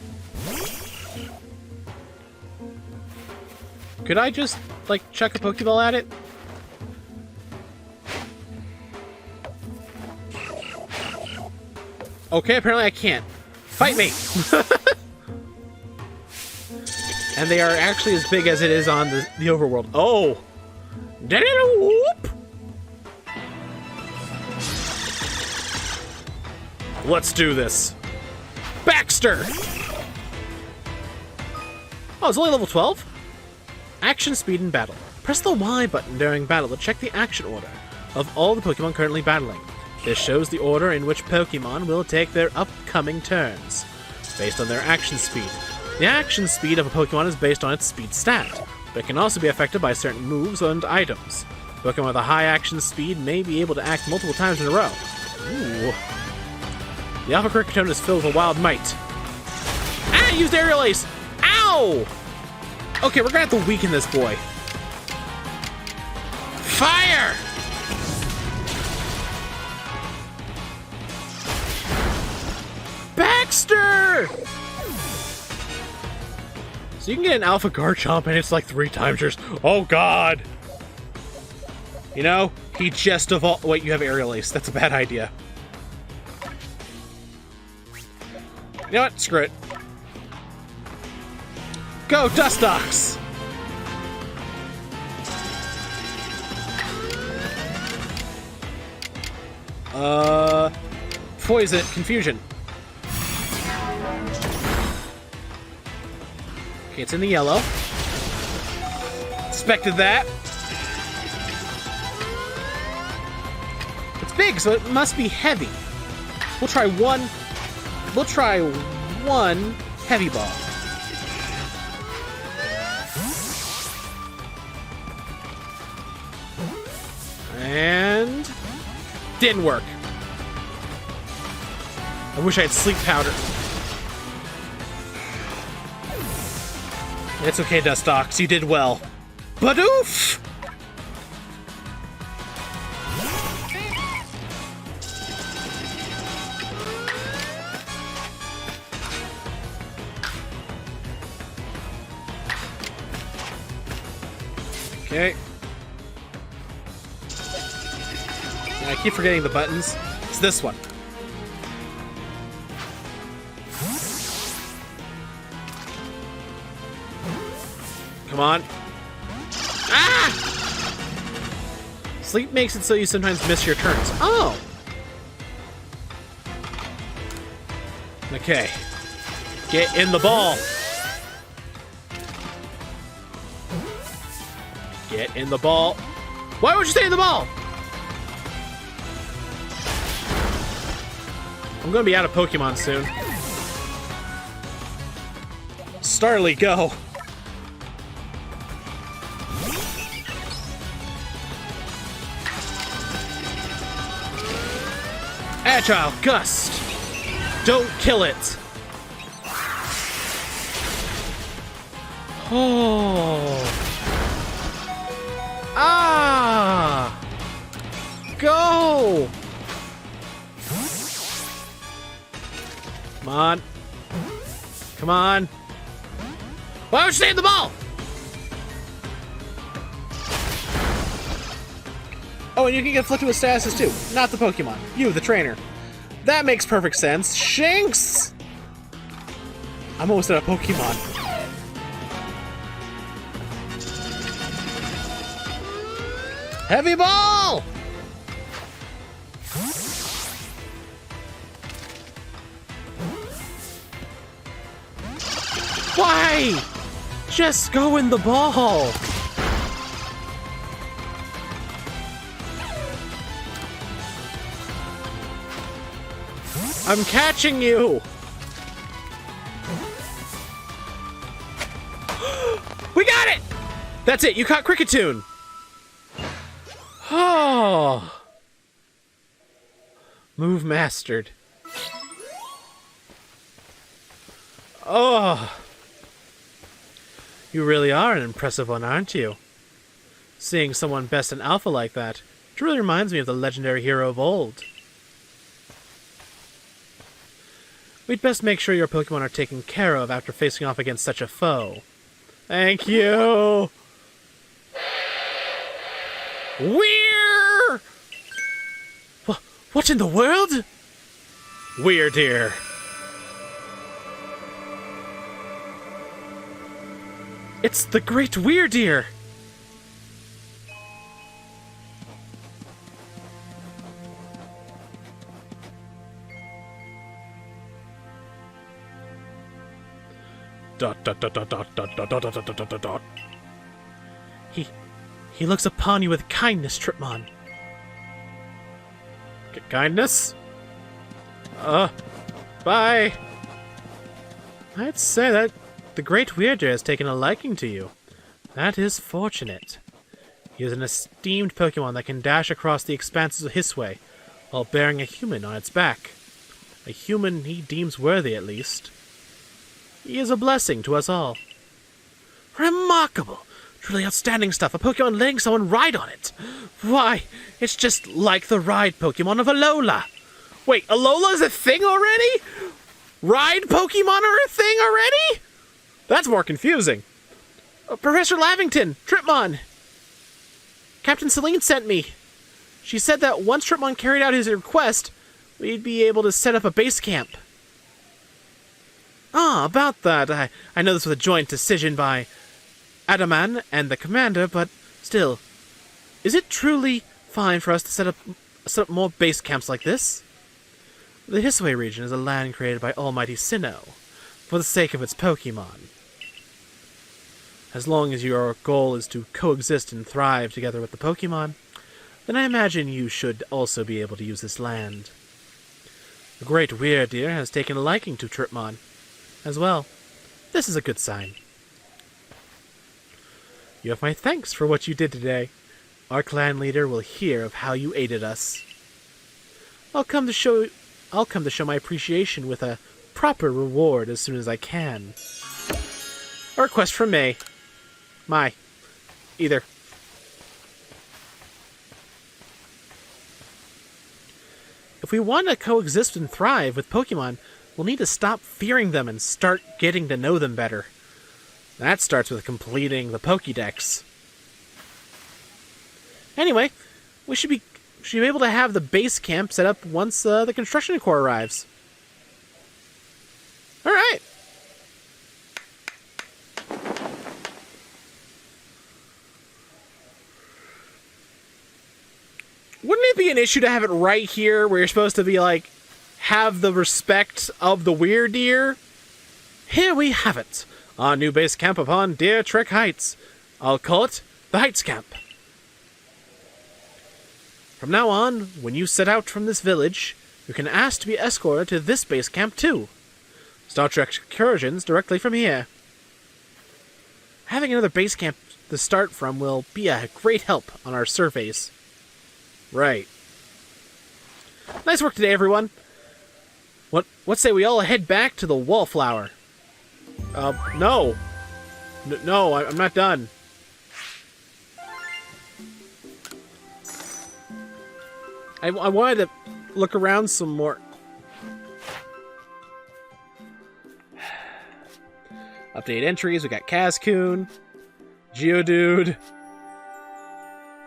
Could I just, like, chuck a Pokeball at it? Okay, apparently I can't. Fight me! And they are actually as big as it is on the overworld. Oh! Whoop! Let's do this. Baxter! Oh, it's only level 12? Action, speed, and battle. Press the Y button during battle to check the action order of all the Pokemon currently battling. This shows the order in which Pokemon will take their upcoming turns, based on their action speed. The action speed of a Pokemon is based on its speed stat, but it can also be affected by certain moves and items. Pokemon with a high action speed may be able to act multiple times in a row. Ooh. The Alpha Cricketone is filled with a wild might. Ah, I used Aerial Ace! Ow! Okay, we're gonna have to weaken this boy. Fire! Baxter! So you can get an Alpha Garchomp and it's like 3 times yours. Oh god! You know, he just evolved. Wait, you have Aerial Ace. That's a bad idea. You know what? Screw it. Go, Dustox! Poison, Confusion. Okay, it's in the yellow. Expected that. It's big, so it must be heavy. We'll try one heavy ball. And didn't work. I wish I had sleep powder. It's okay, Dustox. You did well. Badoof! Okay. I keep forgetting the buttons. It's this one. Come on. Ah! Sleep makes it so you sometimes miss your turns. Oh! Okay. Get in the ball. Get in the ball. Why would you stay in the ball? I'm gonna be out of Pokemon soon. Starly, go. Agile Gust. Don't kill it. Oh. Ah. Go. Come on. Come on. Why would you stay in the ball? Oh, and you can get afflicted with statuses too. Not the Pokemon. You, the trainer. That makes perfect sense. Shinx! I'm almost out of Pokemon. Heavy ball! Why? Just go in the ball. I'm catching you. We got it. That's it. You caught Cricketune. Oh. Move mastered. Oh. You really are an impressive one, aren't you? Seeing someone best in Alpha like that truly reminds me of the legendary hero of old. We'd best make sure your Pokemon are taken care of after facing off against such a foe. Thank you! Weird! What in the world? Wyrdeer. It's the Great Wyrdeer! Dot dot dot dot dot dot dot dot dot dot dot dot dot. He looks upon you with kindness, Tripmon. Kindness? Bye. I'd say that the Great Wyrdeer has taken a liking to you. That is fortunate. He is an esteemed Pokemon that can dash across the expanses of Hisway while bearing a human on its back. A human he deems worthy, at least. He is a blessing to us all. Remarkable! Truly outstanding stuff. A Pokemon letting someone ride on it. Why, it's just like the ride Pokemon of Alola. Wait, Alola is a thing already? Ride Pokemon are a thing already? That's more confusing. Professor Lavington, Tripmon. Captain Celine sent me. She said that once Tripmon carried out his request, we'd be able to set up a base camp. About that, I know this was a joint decision by Adaman and the commander, but still, is it truly fine for us to set up more base camps like this? The Hisway region is a land created by almighty Sinnoh, for the sake of its Pokemon. As long as your goal is to coexist and thrive together with the Pokémon, then I imagine you should also be able to use this land. The great Wyrdeer has taken a liking to Tripmon as well. This is a good sign. You have my thanks for what you did today. Our clan leader will hear of how you aided us. I'll come to show my appreciation with a proper reward as soon as I can. A request from May. Either. If we want to coexist and thrive with Pokemon, we'll need to stop fearing them and start getting to know them better. That starts with completing the Pokédex. Anyway, we should be able to have the base camp set up once the construction core arrives. Alright. Wouldn't it be an issue to have it right here where you're supposed to be like, have the respect of the Wyrdeer? Here we have it. Our new base camp upon Deer Trek Heights. I'll call it the Heights Camp. From now on, when you set out from this village, you can ask to be escorted to this base camp too. Start your excursions directly from here. Having another base camp to start from will be a great help on our surveys. Right. Nice work today, everyone. What say we all head back to the Wallflower? No. No, I'm not done. I wanted to look around some more. Update entries, we got Cascoon, Geodude.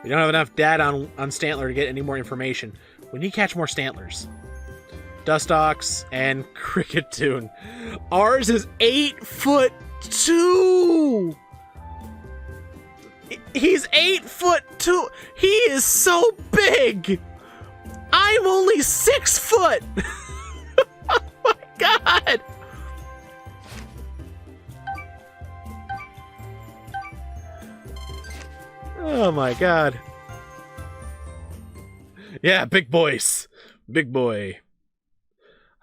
We don't have enough data on Stantler to get any more information. We need to catch more Stantlers. Dustox and Cricketune. Ours is 8'2". He's 8'2". He is so big. I'm only 6 foot. Oh my god. Oh my god. Yeah, big boys. Big boy.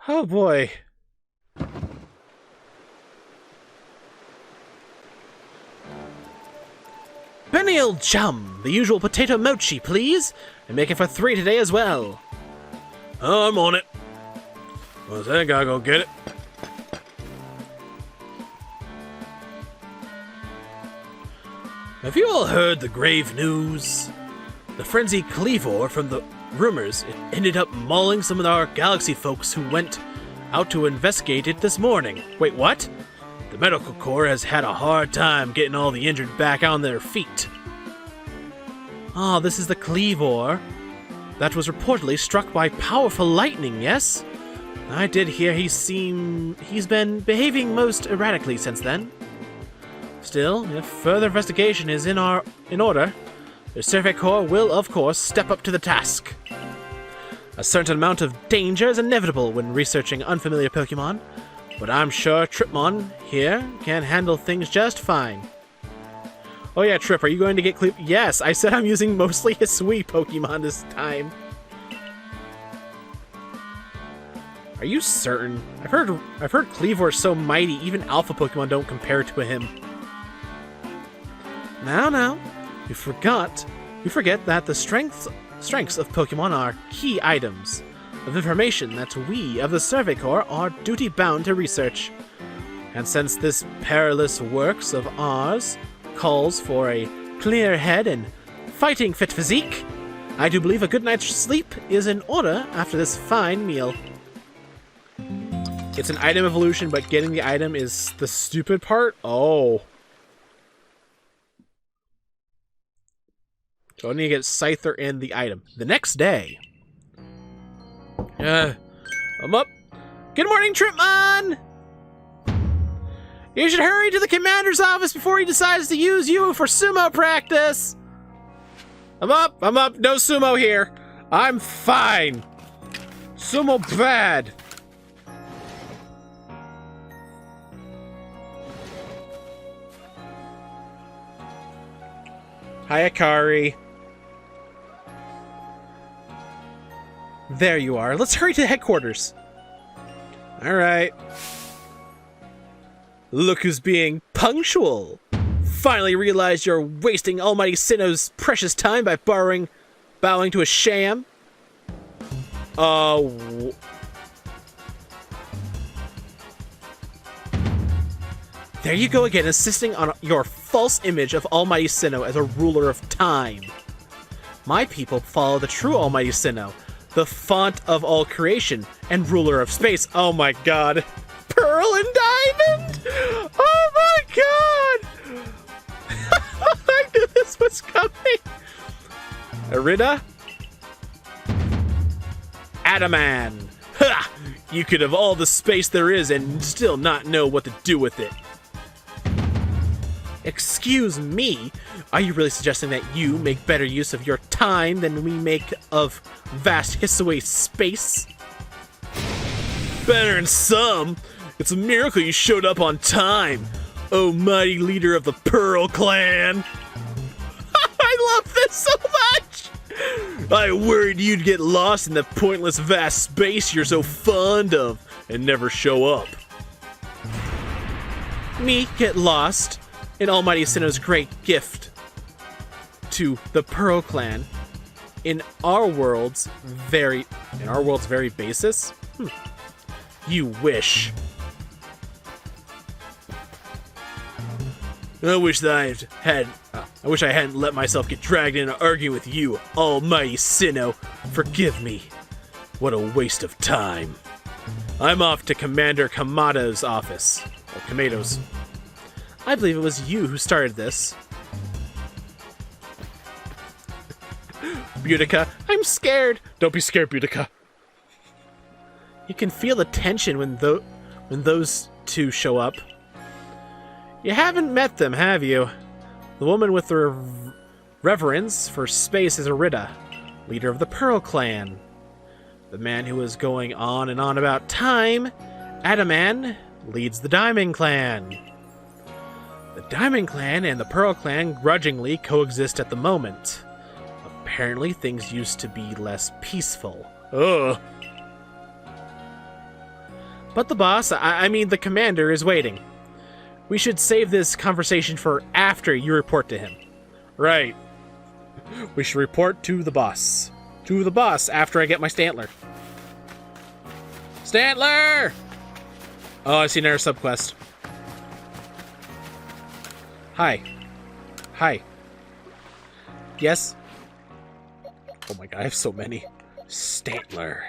Oh boy. Perennial chum, the usual potato mochi, please. And make it for 3 today as well. Oh, I'm on it. One second, I gotta go get it. Have you all heard the grave news? The frenzied Cleavor from the rumors ended up mauling some of our galaxy folks who went out to investigate it this morning. Wait, what? The medical corps has had a hard time getting all the injured back on their feet. Ah, this is the Cleavor that was reportedly struck by powerful lightning, yes? I did hear he's been behaving most erratically since then. Still, if further investigation is in order, the Survey Corps will, of course, step up to the task. A certain amount of danger is inevitable when researching unfamiliar Pokemon, but I'm sure Tripmon here can handle things just fine. Oh yeah, Trip, are you going to get Cleavor? Yes, I said I'm using mostly Hisui Pokemon this time. Are you certain? I've heard Cleavor is so mighty, even Alpha Pokemon don't compare to him. Now, you forget that the strengths of Pokemon are key items of information that we of the Survey Corps are duty-bound to research. And since this perilous works of ours calls for a clear head and fighting-fit physique, I do believe a good night's sleep is in order after this fine meal. It's an item evolution, but getting the item is the stupid part? Oh. So I need to get Scyther and the item. The next day. I'm up. Good morning, Tripmon! You should hurry to the commander's office before he decides to use you for sumo practice! I'm up. No sumo here. I'm fine. Sumo bad. Hi, Akari. There you are. Let's hurry to headquarters. Alright. Look who's being punctual. Finally realized you're wasting Almighty Sinnoh's precious time by bowing to a sham. There you go again, insisting on your false image of Almighty Sinnoh as a ruler of time. My people follow the true Almighty Sinnoh, the font of all creation and ruler of space. Oh my god. Pearl and diamond! Oh my god! I knew this was coming. Arida? Adaman! Ha! You could have all the space there is and still not know what to do with it. Excuse me? Are you really suggesting that you make better use of your time than we make of vast hiss-away space? Better than some. It's a miracle you showed up on time, oh mighty leader of the Pearl Clan. I love this so much! I worried you'd get lost in the pointless vast space you're so fond of and never show up. Me get lost in Almighty Sinnoh's great gift to the Pearl Clan in our world's very basis? You wish. I wish I hadn't let myself get dragged into arguing with you, Almighty Sinnoh. Forgive me. What a waste of time. I'm off to Commander Kamado's office. Or Kamado's. I believe it was you who started this. Boudica, I'm scared. Don't be scared, Boudica. You can feel the tension when those two show up. You haven't met them, have you? The woman with the reverence for space is Arida, leader of the Pearl Clan. The man who is going on and on about time, Adaman, leads the Diamond Clan. The Diamond Clan and the Pearl Clan grudgingly coexist at the moment. Apparently, things used to be less peaceful. Ugh. But the boss, I mean the commander, is waiting. We should save this conversation for after you report to him. Right. We should report to the boss. To the boss after I get my Stantler. Stantler! Oh, I see another subquest. Hi. Hi. Yes? Oh my god, I have so many. Stantler.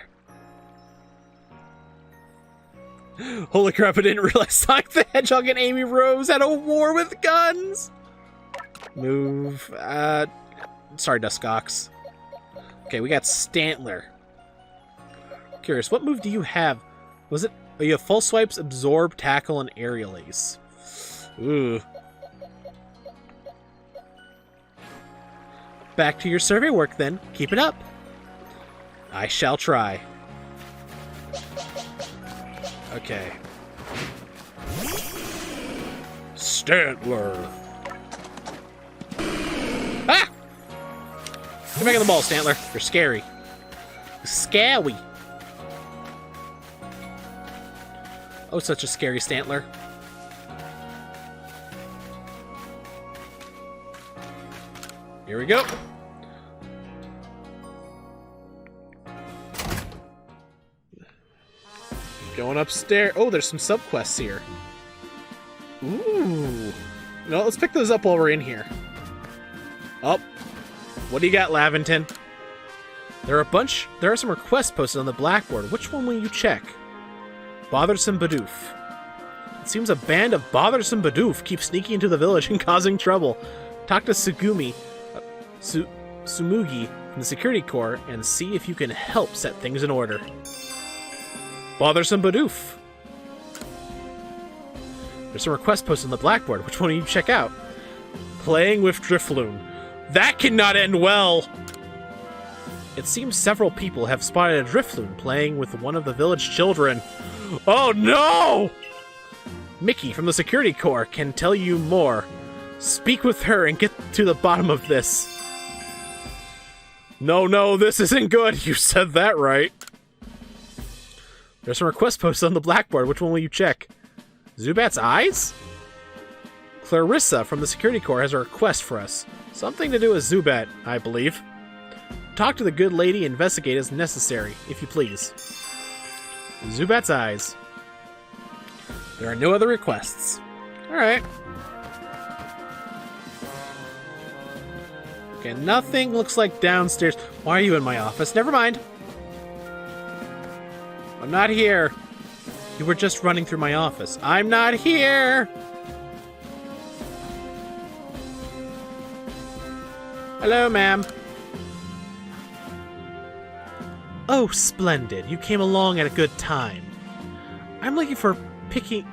Holy crap, I didn't realize Sonic the Hedgehog and Amy Rose had a war with guns! Move. Sorry, Duskox. Okay, we got Stantler. Curious, what move do you have? Was it... Oh, you have Full Swipes, Absorb, Tackle, and Aerial Ace. Ooh. Back to your survey work, then. Keep it up. I shall try. Okay. Stantler. Ah! Come back on the ball, Stantler. You're scary. Scary. Oh, such a scary Stantler. Here we go. Going upstairs. Oh, there's some subquests here. Ooh. No, let's pick those up while we're in here. Oh. What do you got, Laventon? There are some requests posted on the blackboard. Which one will you check? Bothersome Bidoof. It seems a band of bothersome Bidoof keeps sneaking into the village and causing trouble. Talk to Sumugi from the Security Corps and see if you can help set things in order. Bothersome Bidoof. There's some requests posted on the blackboard. Which one do you check out? Playing with Drifloon. That cannot end well! It seems several people have spotted a Drifloon playing with one of the village children. Oh no! Mickey from the Security Corps can tell you more. Speak with her and get to the bottom of this. No, this isn't good. You said that right. There's some request posts on the blackboard. Which one will you check? Zubat's eyes? Clarissa from the Security Corps has a request for us. Something to do with Zubat, I believe. Talk to the good lady and investigate as necessary, if you please. Zubat's eyes. There are no other requests. Alright. Okay, nothing looks like downstairs. Why are you in my office? Never mind. I'm not here. You were just running through my office. I'm not here! Hello, ma'am. Oh, splendid. You came along at a good time. I'm looking for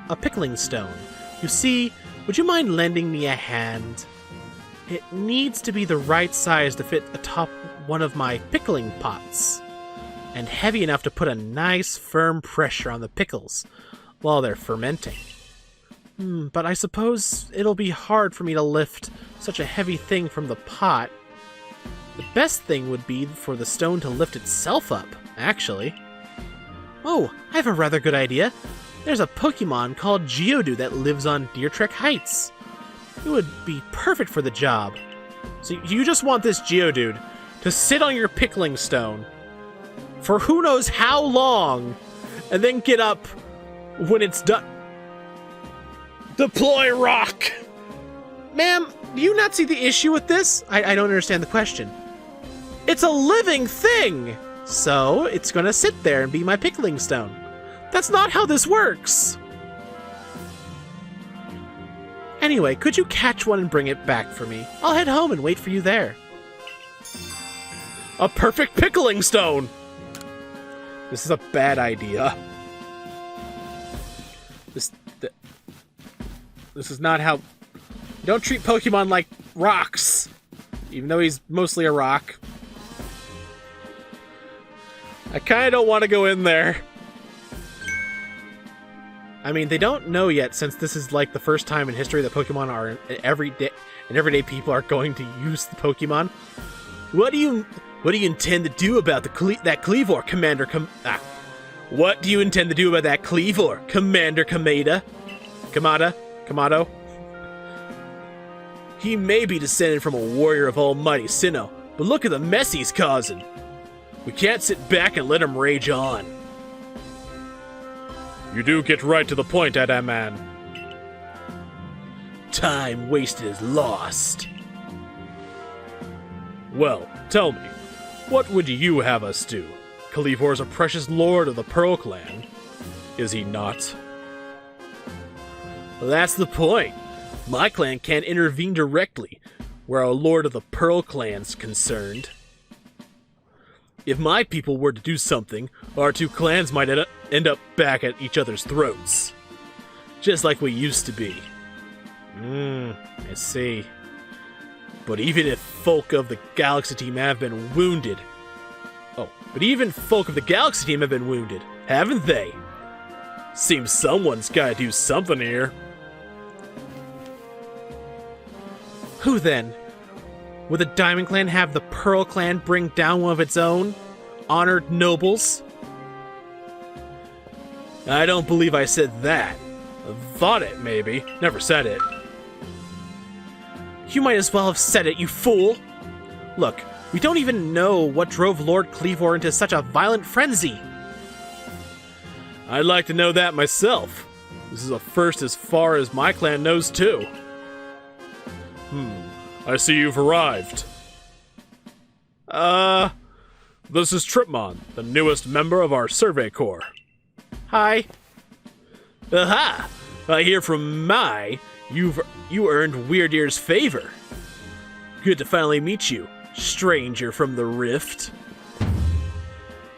a pickling stone. You see, would you mind lending me a hand? It needs to be the right size to fit atop one of my pickling pots, and heavy enough to put a nice firm pressure on the pickles while they're fermenting. But I suppose it'll be hard for me to lift such a heavy thing from the pot. The best thing would be for the stone to lift itself up, actually. Oh, I have a rather good idea. There's a Pokemon called Geodude that lives on Deer Trek Heights. It would be perfect for the job. So you just want this Geodude to sit on your pickling stone for who knows how long, and then get up when it's done. Deploy rock! Ma'am, do you not see the issue with this? I don't understand the question. It's a living thing! So, it's gonna sit there and be my pickling stone. That's not how this works! Anyway, could you catch one and bring it back for me? I'll head home and wait for you there. A perfect pickling stone! This is a bad idea. This is not how... You don't treat Pokemon like rocks. Even though he's mostly a rock. I kinda don't want to go in there. I mean, they don't know yet, since this is like the first time in history that Pokemon are everyday people are going to use the Pokemon. What do you intend to do about that Cleavor, Commander What do you intend to do about that Cleavor, Commander Kamado? He may be descended from a warrior of almighty Sinnoh, but look at the mess he's causing. We can't sit back and let him rage on. You do get right to the point, Adaman. Time wasted is lost. Well, tell me, what would you have us do? Cleavor's a precious lord of the Pearl Clan, is he not? Well, that's the point. My clan can't intervene directly where a lord of the Pearl Clan's concerned. If my people were to do something, our two clans might end up back at each other's throats. Just like we used to be. I see. But even if folk of the Galaxy Team have been wounded... haven't they? Seems someone's gotta do something here. Who then? Would the Diamond Clan have the Pearl Clan bring down one of its own honored nobles? I don't believe I said that. I thought it, maybe. Never said it. You might as well have said it, you fool! Look, we don't even know what drove Lord Cleavor into such a violent frenzy. I'd like to know that myself. This is a first as far as my clan knows, too. I see you've arrived. This is Tripmon, the newest member of our Survey Corps. Hi. Aha! I hear from you earned Wyrdeer's favor. Good to finally meet you, stranger from the Rift.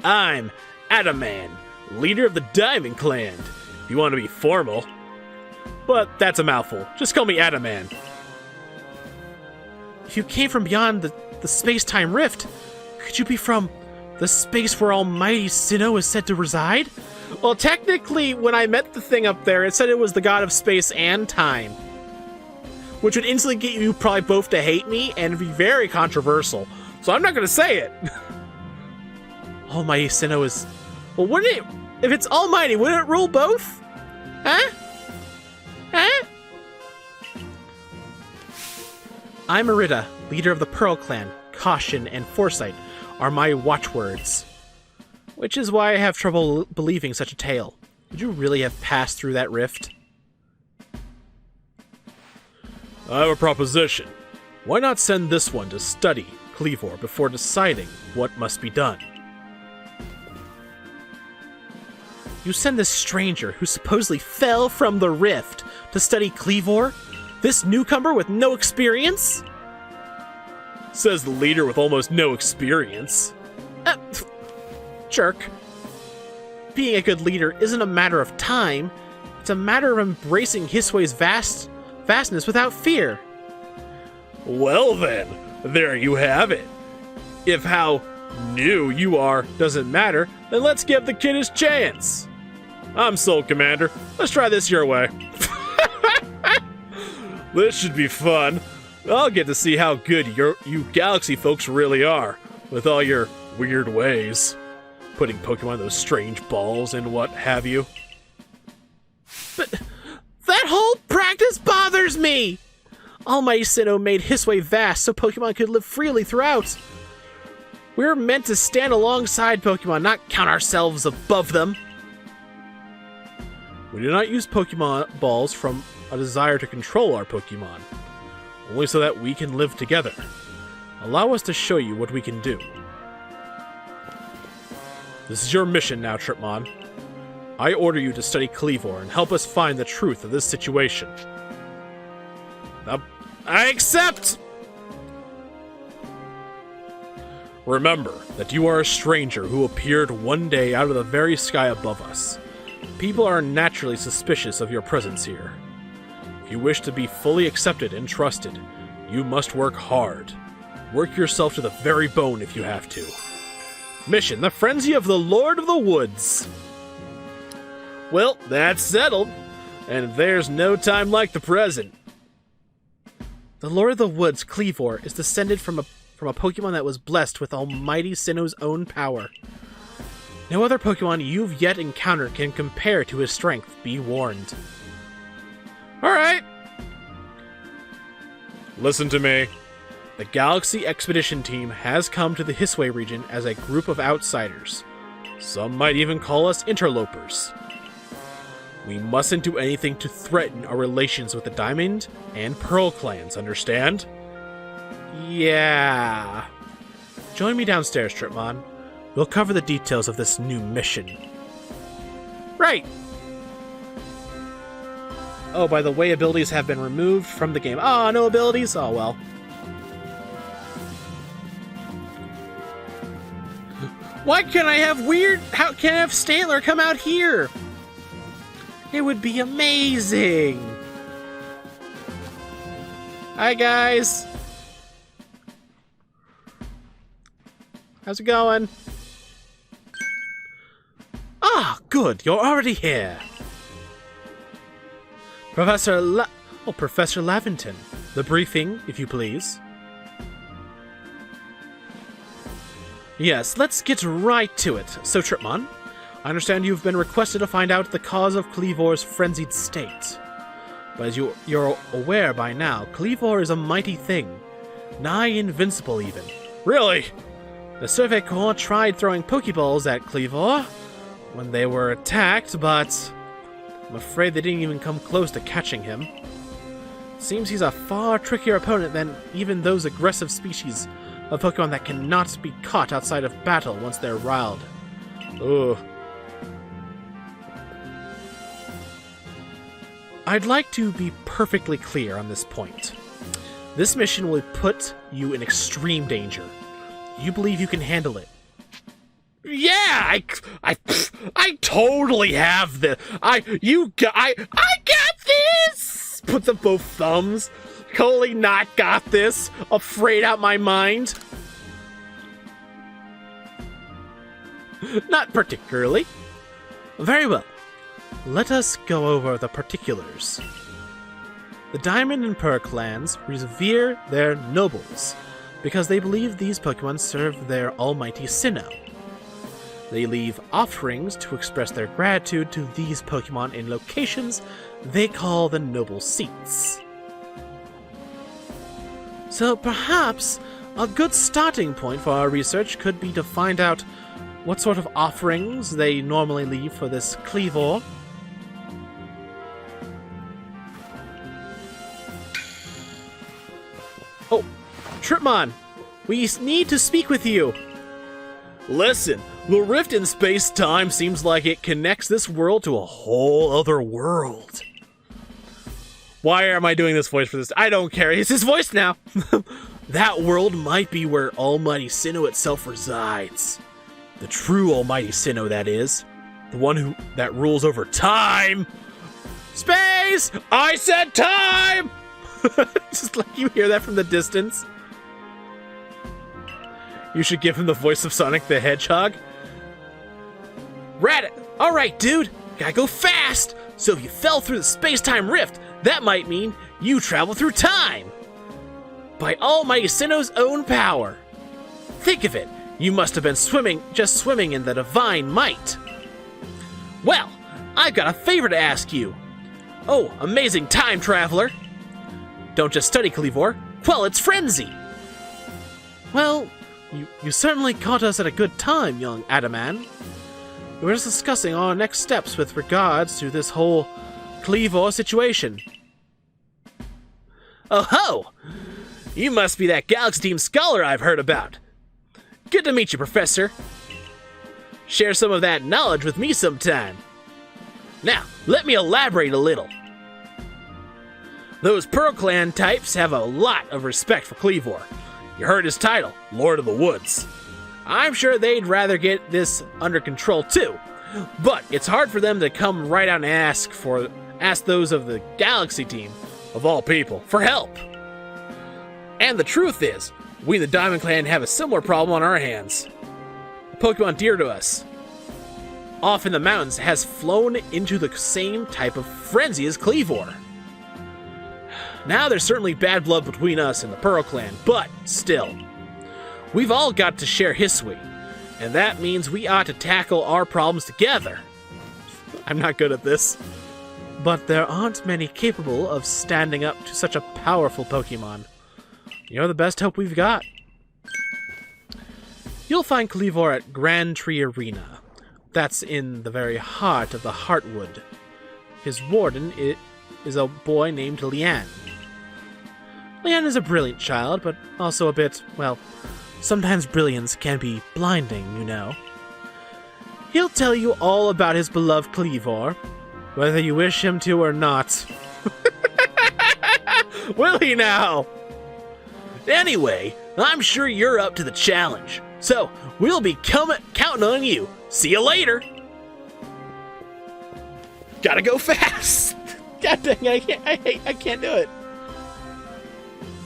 I'm Adaman, leader of the Diamond Clan, if you want to be formal. But that's a mouthful. Just call me Adaman. If you came from beyond the space-time rift, could you be from the space where almighty Sinnoh is said to reside? Well, technically, when I met the thing up there, it said it was the god of space and time. which would instantly get you probably both to hate me and be very controversial. So I'm not gonna say it. Almighty Sinnoh is... Well, wouldn't it... If it's almighty, wouldn't it rule both? Huh? Huh? I'm Wyrdeer, leader of the Pearl Clan. Caution and foresight are my watchwords. Which is why I have trouble believing such a tale. Would you really have passed through that rift? I have a proposition. Why not send this one to study Cleavor before deciding what must be done? You send this stranger who supposedly fell from the rift to study Cleavor? This newcomer with no experience? Says the leader with almost no experience. Jerk. Being a good leader isn't a matter of time. It's a matter of embracing Hisway's vastness without fear. Well then, there you have it. If how new you are doesn't matter, then let's give the kid his chance. I'm Soul Commander. Let's try this your way. This should be fun. I'll get to see how good you Galaxy folks really are, with all your weird ways. Putting Pokemon in those strange balls and what have you. But that whole practice bothers me! Almighty Sinnoh made Hisway vast so Pokemon could live freely throughout. We're meant to stand alongside Pokemon, not count ourselves above them. We do not use Pokemon balls from a desire to control our Pokemon, only so that we can live together. Allow us to show you what we can do. This is your mission now, Tripmon. I order you to study Cleavor and help us find the truth of this situation. I accept! Remember that you are a stranger who appeared one day out of the very sky above us. People are naturally suspicious of your presence here. If you wish to be fully accepted and trusted, you must work hard. Work yourself to the very bone if you have to. Mission: the Frenzy of the Lord of the Woods. Well, that's settled. And there's no time like the present. The Lord of the Woods, Cleavor, is descended from a Pokemon that was blessed with Almighty Sinnoh's own power. No other Pokemon you've yet encountered can compare to his strength, be warned. Alright. Listen to me. The Galaxy Expedition Team has come to the Hisway region as a group of outsiders. Some might even call us interlopers. We mustn't do anything to threaten our relations with the Diamond and Pearl clans, understand? Yeah. Join me downstairs, Tripmon. We'll cover the details of this new mission. Right. Oh, by the way, abilities have been removed from the game. Ah, no abilities? Oh, well. Why can't I have how can I have Stantler come out here? It would be amazing. Hi, guys. How's it going? Ah, good. You're already here. Professor Lavington. The briefing, if you please. Yes, let's get right to it. So, Tripmon, I understand you've been requested to find out the cause of Cleavor's frenzied state. But as you're aware by now, Cleavor is a mighty thing. Nigh invincible, even. Really? The Survey Corps tried throwing Pokeballs at Cleavor when they were attacked, but I'm afraid they didn't even come close to catching him. It seems he's a far trickier opponent than even those aggressive species of Pokemon that cannot be caught outside of battle once they're riled. Ugh. I'd like to be perfectly clear on this point. This mission will put you in extreme danger. You believe you can handle it? Yeah, I totally have this. I got this. Put the both thumbs. Totally not got this. Afraid out my mind. Not particularly. Very well. Let us go over the particulars. The Diamond and Pearl clans revere their nobles because they believe these Pokemon serve their almighty Sinnoh. They leave offerings to express their gratitude to these Pokemon in locations they call the Noble Seats. So perhaps a good starting point for our research could be to find out what sort of offerings they normally leave for this Cleavor. Oh, Tripmon, we need to speak with you. Listen, the rift in space-time seems like it connects this world to a whole other world. Why am I doing this voice for this? I don't care. It's his voice now. That world might be where Almighty Sinnoh itself resides. The true Almighty Sinnoh, that is. The one that rules over time. Space! I said time! Just like you hear that from the distance. You should give him the voice of Sonic the Hedgehog. Rat! Alright, dude. Gotta go fast! So if you fell through the space-time rift, that might mean you travel through time! By Almighty Sinnoh's own power. Think of it. You must have been just swimming in the divine might. Well, I've got a favor to ask you. Oh, amazing time traveler. Don't just study Cleavor, quell its frenzy. Well, you certainly caught us at a good time, young Adaman. We were just discussing our next steps with regards to this whole Cleavor situation. Oh ho! You must be that Galaxy Team scholar I've heard about. Good to meet you, Professor. Share some of that knowledge with me sometime. Now, let me elaborate a little. Those Pearl Clan types have a lot of respect for Cleavor. You heard his title, Lord of the Woods. I'm sure they'd rather get this under control too, but it's hard for them to come right out and ask those of the Galaxy Team, of all people, for help. And the truth is, we in the Diamond Clan have a similar problem on our hands. A Pokemon dear to us, off in the mountains, has flown into the same type of frenzy as Cleavor. Now there's certainly bad blood between us and the Pearl Clan, but still, we've all got to share history, and that means we ought to tackle our problems together. I'm not good at this. But there aren't many capable of standing up to such a powerful Pokemon. You're the best hope we've got. You'll find Cleavor at Grand Tree Arena. That's in the very heart of the Heartwood. His warden is a boy named Lian. Lian is a brilliant child, but also a bit, well, sometimes brilliance can be blinding, you know. He'll tell you all about his beloved Cleavor, whether you wish him to or not. Will he now? Anyway, I'm sure you're up to the challenge, so we'll be counting on you. See you later. Gotta go fast. God dang, I can't do it.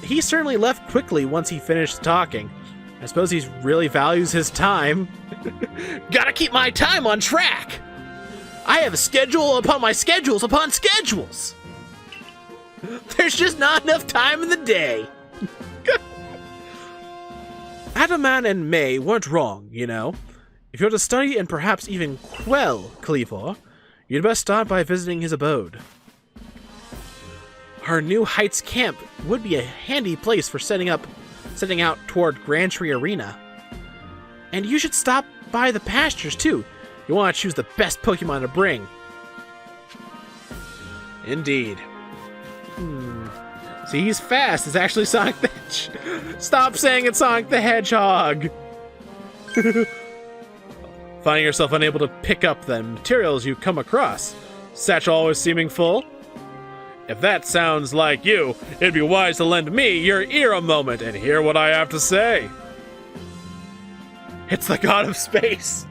He certainly left quickly once he finished talking. I suppose he really values his time. Gotta keep my time on track. I have a schedule upon my schedules upon schedules. There's just not enough time in the day. Adaman and May weren't wrong, you know. If you're to study and perhaps even quell Cleavor, you'd best start by visiting his abode. Our New Heights camp would be a handy place for setting out toward Grand Tree Arena. And you should stop by the pastures too. You want to choose the best Pokemon to bring. Indeed. See, he's fast. It's actually Sonic the Hedgehog. Stop saying it's Sonic the Hedgehog. Finding yourself unable to pick up the materials you come across. Satchel always seeming full? If that sounds like you, it'd be wise to lend me your ear a moment and hear what I have to say. It's the god of space.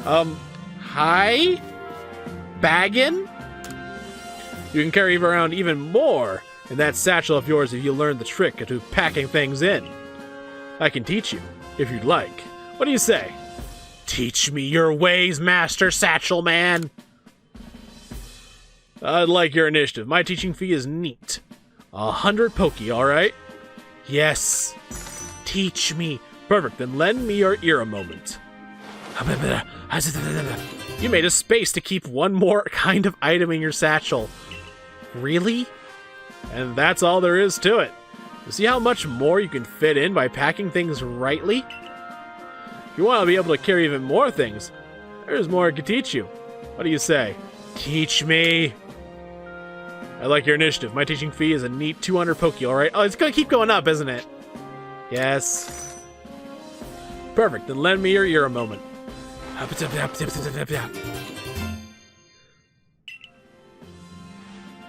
Hi? Baggin? You can carry around even more in that satchel of yours if you learn the trick to packing things in. I can teach you, if you'd like. What do you say? Teach me your ways, Master Satchel Man. I'd like your initiative. My teaching fee is neat. 100 Poke, alright? Yes. Teach me. Perfect, then lend me your ear a moment. You made a space to keep one more kind of item in your satchel. Really? And that's all there is to it. You see how much more you can fit in by packing things rightly? If you want to be able to carry even more things, there's more I can teach you. What do you say? Teach me. I like your initiative. My teaching fee is a neat 200 Poke, alright? Oh, it's gonna keep going up, isn't it? Yes. Perfect, then lend me your ear a moment.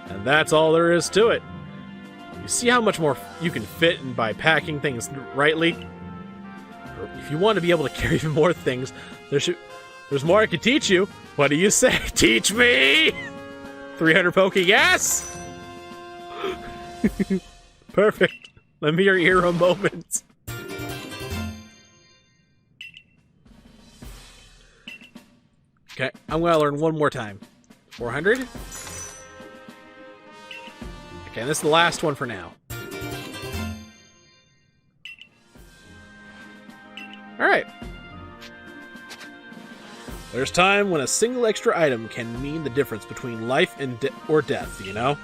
And that's all there is to it. You see how much more you can fit in by packing things rightly? If you want to be able to carry even more things, there's more I can teach you. What do you say? Teach me! 300 Poke, yes! Perfect. Lend me your ear a moment. Okay, I'm gonna learn one more time. 400? Okay, this is the last one for now. Alright. There's time when a single extra item can mean the difference between life and or death, you know?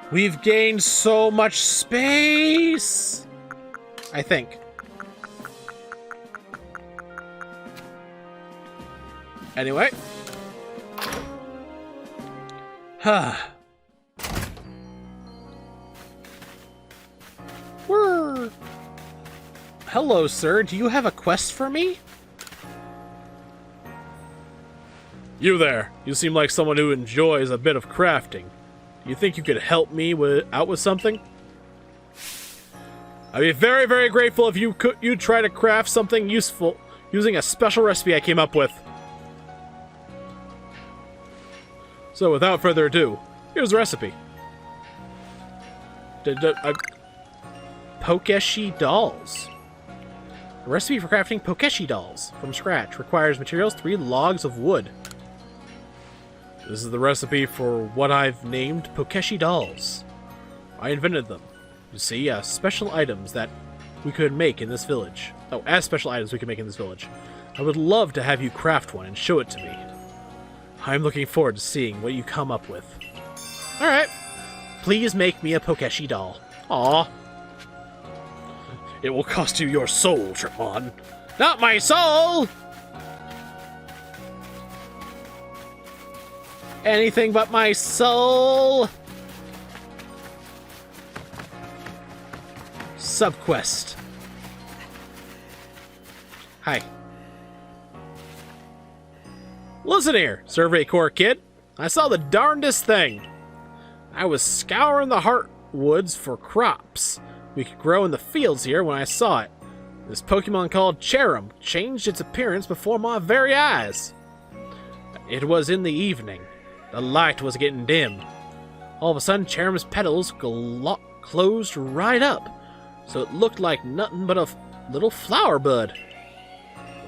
We've gained so much space! I think. Anyway. Hello, sir. Do you have a quest for me? You there. You seem like someone who enjoys a bit of crafting. Do you think you could help me out with something? I'd be very, very grateful if you'd try to craft something useful using a special recipe I came up with. So without further ado, here's the recipe. Pokeshi dolls. A recipe for crafting Pokeshi dolls from scratch requires materials 3 logs of wood. This is the recipe for what I've named Pokeshi dolls. I invented them. You see, special items that we could make in this village. Oh, as special items we could make in this village. I would love to have you craft one and show it to me. I'm looking forward to seeing what you come up with. Alright. Please make me a Pokeshi doll. Aww. It will cost you your soul, Tripmon. Not my soul! Anything but my soul! Subquest. Hi. Listen here, Survey Corps kid. I saw the darndest thing. I was scouring the heartwoods for crops we could grow in the fields here when I saw it. This Pokemon called Cherim changed its appearance before my very eyes. It was in the evening. The light was getting dim. All of a sudden, Cherim's petals closed right up, so it looked like nothing but a little flower bud.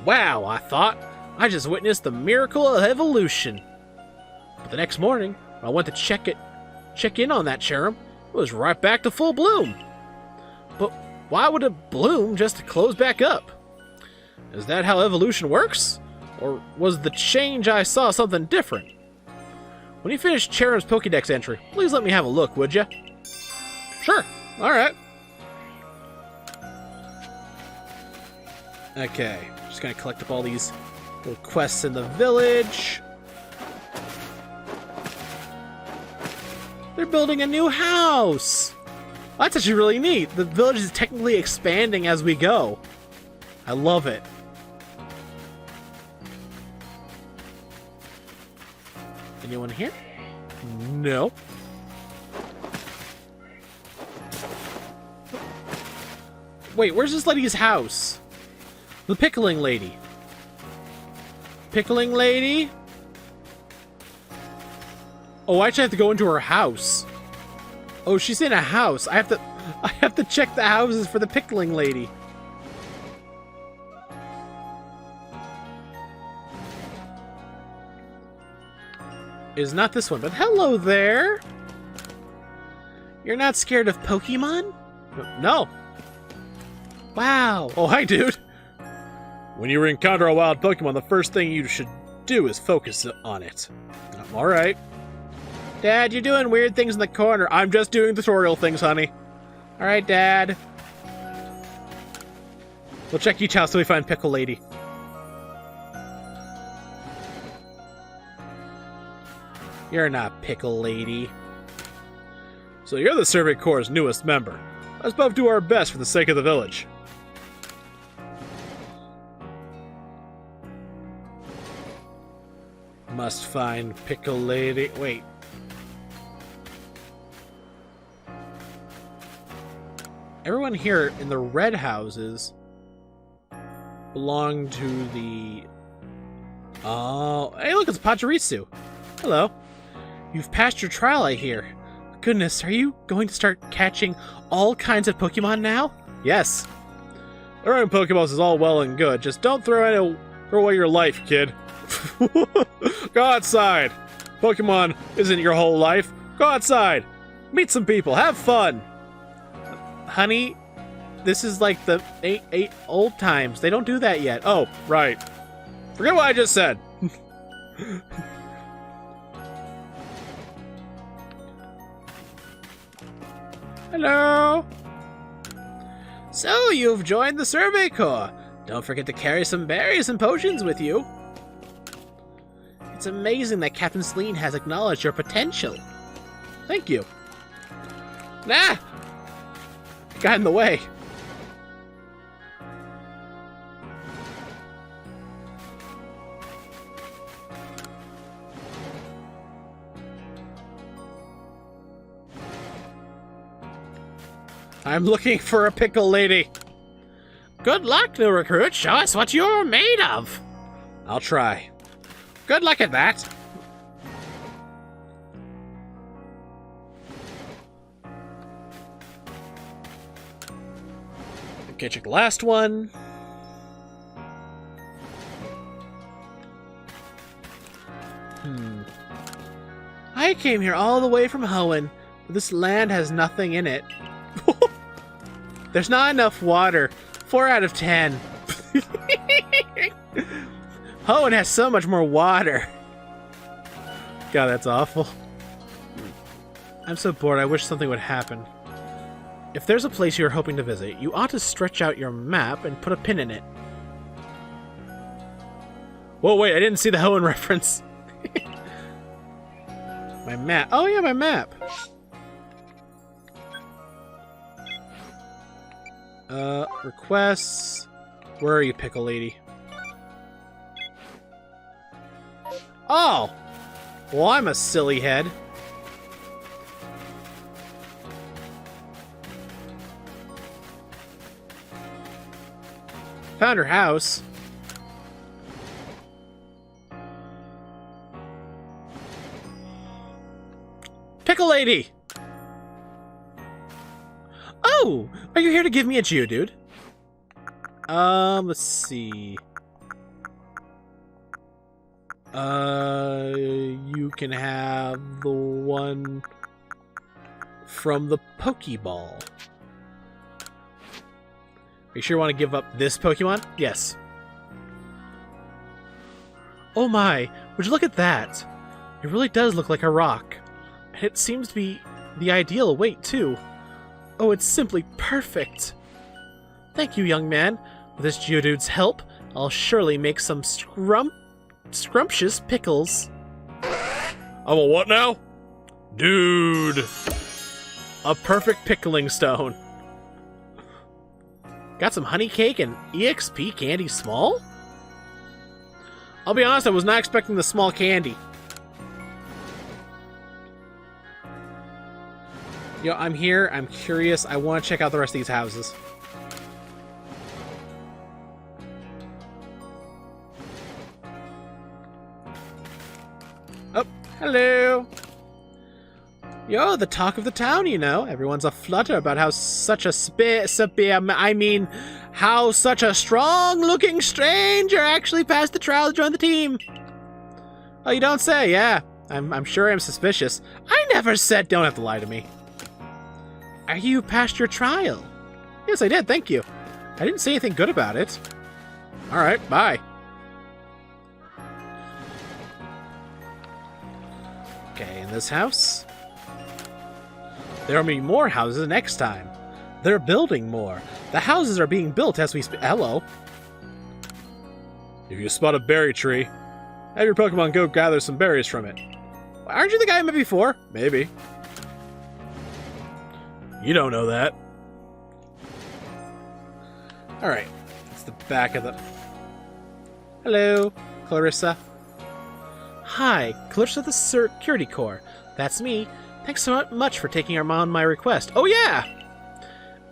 Wow, I thought. I just witnessed the miracle of evolution. But the next morning, when I went to check in on that Cherim, it was right back to full bloom. But why would it bloom just to close back up? Is that how evolution works? Or was the change I saw something different? When you finish Cherim's Pokédex entry, please let me have a look, would ya? Sure. Alright. Okay. Just gonna collect up all these little quests in the village. They're building a new house! That's actually really neat. The village is technically expanding as we go. I love it. Anyone here? No. Wait, where's this lady's house? The pickling lady. Pickling lady? Oh, I actually have to go into her house. Oh, she's in a house. I have to check the houses for the pickling lady. is not this one, but hello there. You're not scared of Pokemon? No. Wow. Oh, hi, dude. When you encounter a wild Pokemon, the first thing you should do is focus on it. All right. Dad, you're doing weird things in the corner. I'm just doing tutorial things, honey. All right, Dad. We'll check each house till we find Pickle Lady. You're not Pickle Lady. So you're the Survey Corps' newest member. Let's both do our best for the sake of the village. Must find Pickle Lady. Wait. Everyone here in the red houses belong to the... Oh, hey, look, it's Pachirisu. Hello. You've passed your trial, I hear. Goodness, are you going to start catching all kinds of Pokemon now? Yes. Throwing Pokeballs is all well and good. Just don't throw away your life, kid. Go outside. Pokemon isn't your whole life. Go outside. Meet some people. Have fun. Honey, this is like the eight old times. They don't do that yet. Oh, right. Forget what I just said. Hello. So, you've joined the Survey Corps. Don't forget to carry some berries and potions with you. It's amazing that Captain Celine has acknowledged your potential. Thank you. Nah! Got in the way. I'm looking for a Pickle Lady. Good luck, new recruit. Show us what you're made of. I'll try. Good luck at that. Okay, check the last one. I came here all the way from Hoenn, but this land has nothing in it. There's not enough water. 4 out of 10. Hoenn has so much more water. God, that's awful. I'm so bored, I wish something would happen. If there's a place you're hoping to visit, you ought to stretch out your map and put a pin in it. Whoa, wait, I didn't see the Hoenn reference. My map. Oh, yeah, my map. Requests. Where are you, Pickle Lady? Oh! Well, I'm a silly head. Found her house. Pickle Lady! Oh! Are you here to give me a Geodude? Let's see. You can have the one from the Pokeball. Are you sure you want to give up this Pokemon? Yes. Oh my, would you look at that? It really does look like a rock. And it seems to be the ideal weight, too. Oh, it's simply perfect. Thank you, young man. With this Geodude's help, I'll surely make some scrumptious pickles. Oh, what now? Dude. A perfect pickling stone. Got some honey cake and EXP candy small? I'll be honest, I was not expecting the small candy. Yo, I'm here, I'm curious, I want to check out the rest of these houses. Oh, hello! Yo, the talk of the town, you know. Everyone's aflutter about how such a how such a strong-looking stranger actually passed the trial to join the team. Oh, you don't say, yeah. I'm sure I'm suspicious. I never said don't have to lie to me. Are you past your trial? Yes, I did, thank you. I didn't say anything good about it. Alright, bye. Okay, in this house? There will be more houses next time. They're building more. The houses are being built as we speak. Hello. If you spot a berry tree, have your Pokemon go gather some berries from it. Aren't you the guy I met before? Maybe. You don't know that. Alright. It's the back of the... Hello, Clarissa. Hi, Clarissa the Security Corps. That's me. Thanks so much for taking on my request. Oh yeah!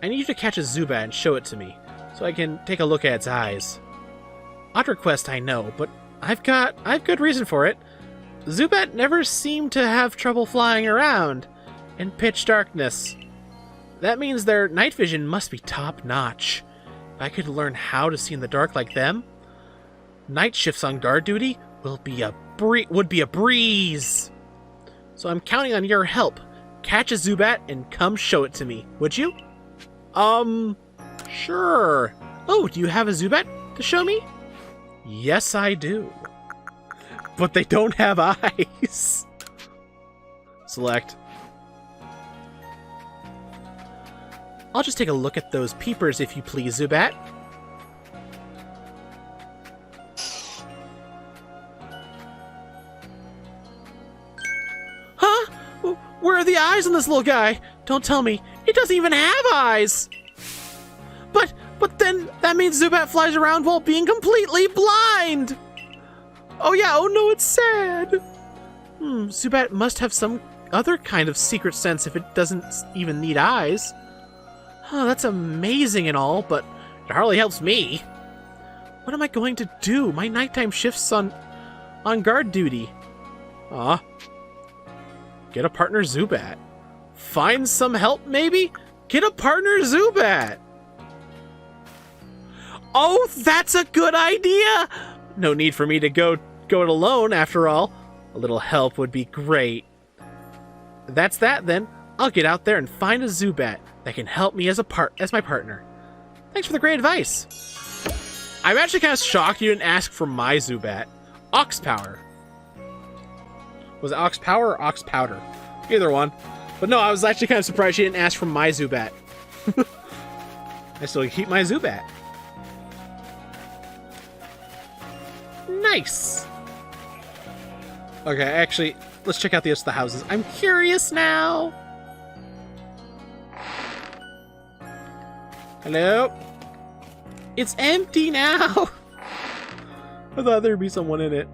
I need you to catch a Zubat and show it to me, so I can take a look at its eyes. Odd request, I know, but I've good reason for it. Zubat never seemed to have trouble flying around in pitch darkness. That means their night vision must be top-notch. If I could learn how to see in the dark like them, night shifts on guard duty would be a breeze. So I'm counting on your help. Catch a Zubat and come show it to me, would you? Sure. Oh, do you have a Zubat to show me? Yes, I do. But they don't have eyes. Select. I'll just take a look at those peepers if you please, Zubat. Huh? Where are the eyes on this little guy? Don't tell me. It doesn't even have eyes! But then that means Zubat flies around while being completely blind! Oh yeah, oh no, it's sad! Zubat must have some other kind of secret sense if it doesn't even need eyes. Oh, that's amazing and all, but it hardly helps me. What am I going to do? My nighttime shift's on guard duty. Aw. Get a partner Zubat. Find some help, maybe? Get a partner Zubat! Oh, that's a good idea! No need for me to go it alone, after all. A little help would be great. That's that, then. I'll get out there and find a Zubat that can help me as my partner. Thanks for the great advice. I'm actually kind of shocked you didn't ask for my Zubat. Ox Power. Was it Ox Power or Ox Powder? Either one. But no, I was actually kind of surprised she didn't ask for my Zubat. I still keep my Zubat. Nice! Okay, actually, let's check out the rest of the houses. I'm curious now! Hello? It's empty now! I thought there'd be someone in it.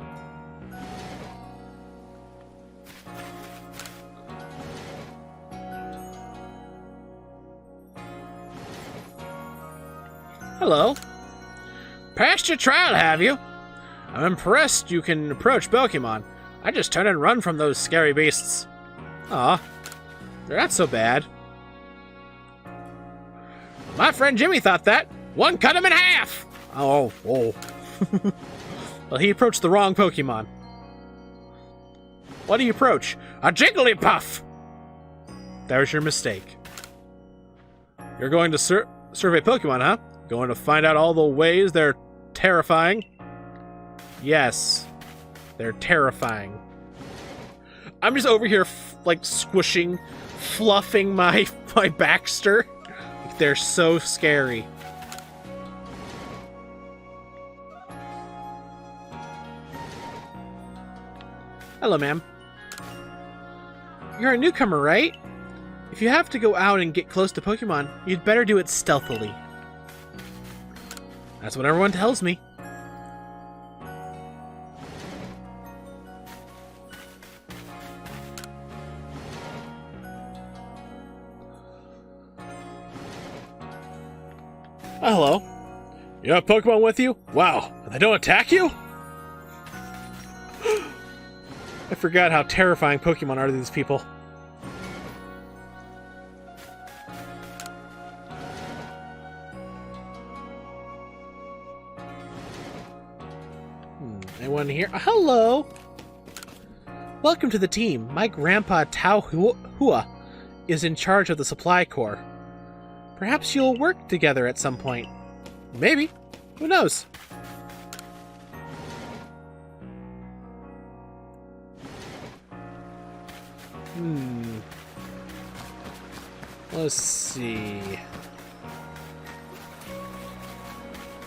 Hello. Passed your trial, have you? I'm impressed you can approach Pokemon. I just turn and run from those scary beasts. Aw, they're not so bad. My friend Jimmy thought that. One cut him in half! Oh. Well, he approached the wrong Pokemon. What do you approach? A Jigglypuff! There's your mistake. You're going to survey Pokemon, huh? Going to find out all the ways they're terrifying? Yes, they're terrifying. I'm just over here, like, squishing, fluffing my Baxter. Like, they're so scary. Hello, ma'am. You're a newcomer, right? If you have to go out and get close to Pokemon, you'd better do it stealthily. That's what everyone tells me. Hello. You have Pokemon with you? Wow, they don't attack you? I forgot how terrifying Pokemon are to these people. Anyone here? Hello! Welcome to the team. My grandpa Tao Hua is in charge of the supply corps. Perhaps you'll work together at some point. Maybe. Who knows? Let's see.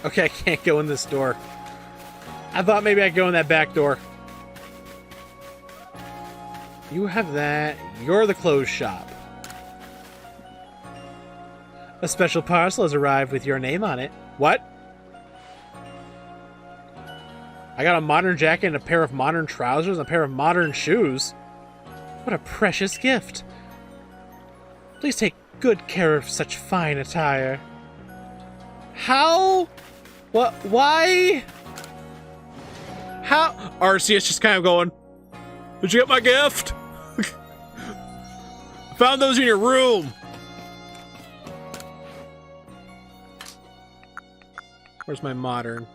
Okay, I can't go in this door. I thought maybe I could go in that back door. You have that. You're the clothes shop. A special parcel has arrived with your name on it. What? I got a modern jacket and a pair of modern trousers and a pair of modern shoes. What a precious gift. Please take good care of such fine attire. How? What? Why? How? Arceus just kind of going, did you get my gift? Found those in your room. Where's my modern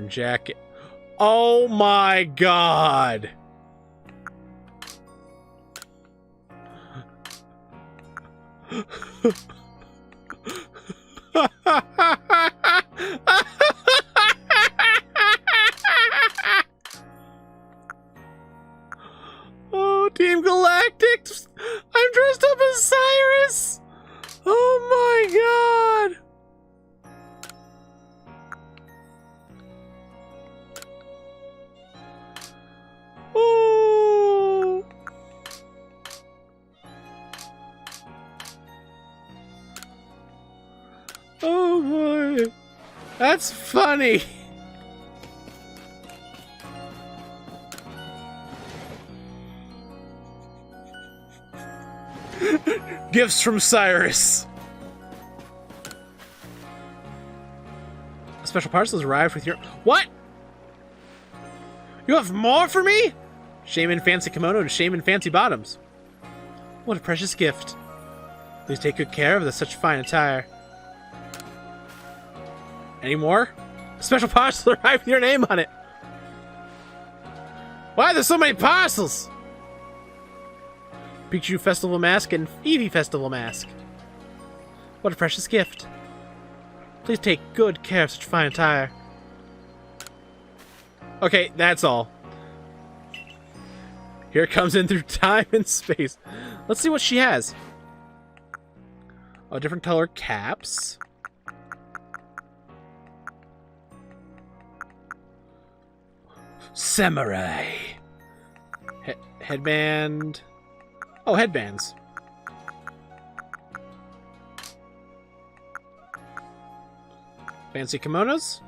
jacket? Oh my god. Oh, Team Galactic! I'm dressed up as Cyrus! Oh my god! Oh! Oh my! That's funny! Gifts from Cyrus. A special parcel has arrived with your... What? You have more for me? Shaman Fancy Kimono and Shaman Fancy Bottoms. What a precious gift. Please take good care of such fine attire. Any more? A special parcel arrived with your name on it. Why are there so many parcels? Pikachu Festival Mask and Eevee Festival Mask. What a precious gift. Please take good care of such fine attire. Okay, that's all. Here it comes in through time and space. Let's see what she has. Oh, different color caps. Samurai. Headband. Oh, headbands. Fancy kimonos.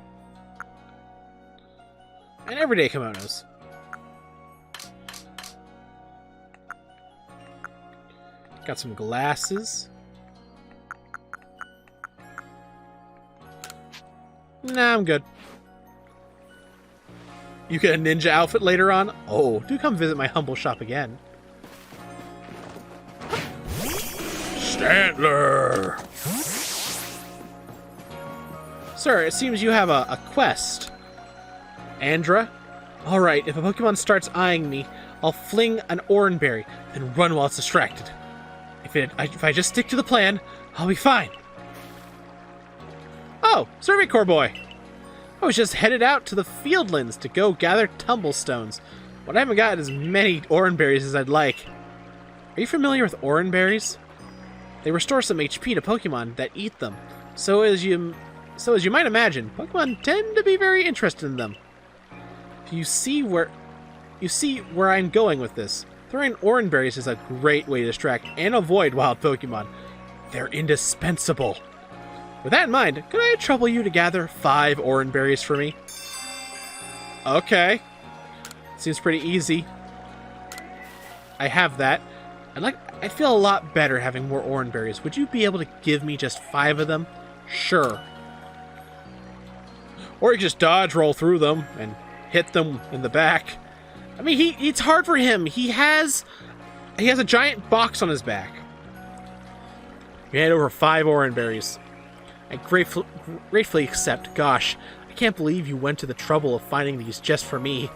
And everyday kimonos. Got some glasses. Nah, I'm good. You get a ninja outfit later on? Oh, do come visit my humble shop again. Stantler! Sir, it seems you have a quest. Andra? Alright, if a Pokemon starts eyeing me, I'll fling an Oranberry, then run while it's distracted. If I just stick to the plan, I'll be fine. Oh, Survey Corps boy! I was just headed out to the Fieldlands to go gather tumblestones, but I haven't got as many Oranberries as I'd like. Are you familiar with Oranberries? They restore some HP to Pokemon that eat them. So as you might imagine, Pokemon tend to be very interested in them. You see where I'm going with this. Throwing Oranberries is a great way to distract and avoid wild Pokemon. They're indispensable. With that in mind, could I trouble you to gather 5 Oranberries for me? Okay. Seems pretty easy. I have that. I feel a lot better having more Oranberries. Would you be able to give me just 5 of them? Sure. Or you just dodge roll through them and hit them in the back. I mean, it's hard for him. He has a giant box on his back. We had over 5 Oranberries. I gratefully accept. Gosh, I can't believe you went to the trouble of finding these just for me.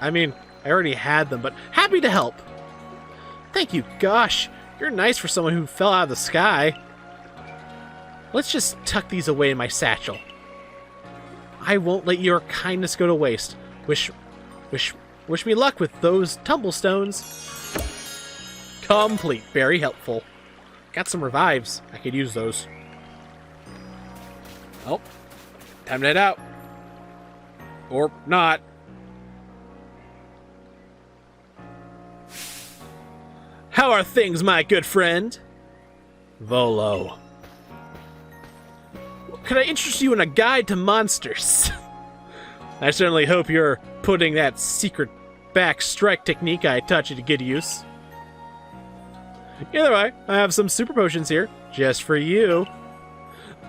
I mean, I already had them, but happy to help. Thank you. Gosh, you're nice for someone who fell out of the sky. Let's just tuck these away in my satchel. I won't let your kindness go to waste. Wish me luck with those tumblestones. Complete. Very helpful. Got some revives. I could use those. Oh. Time to head out. Or not. How are things, my good friend? Volo. Could I interest you in a guide to monsters? I certainly hope you're putting that secret back strike technique I taught you to good use. Either way, I have some super potions here, just for you.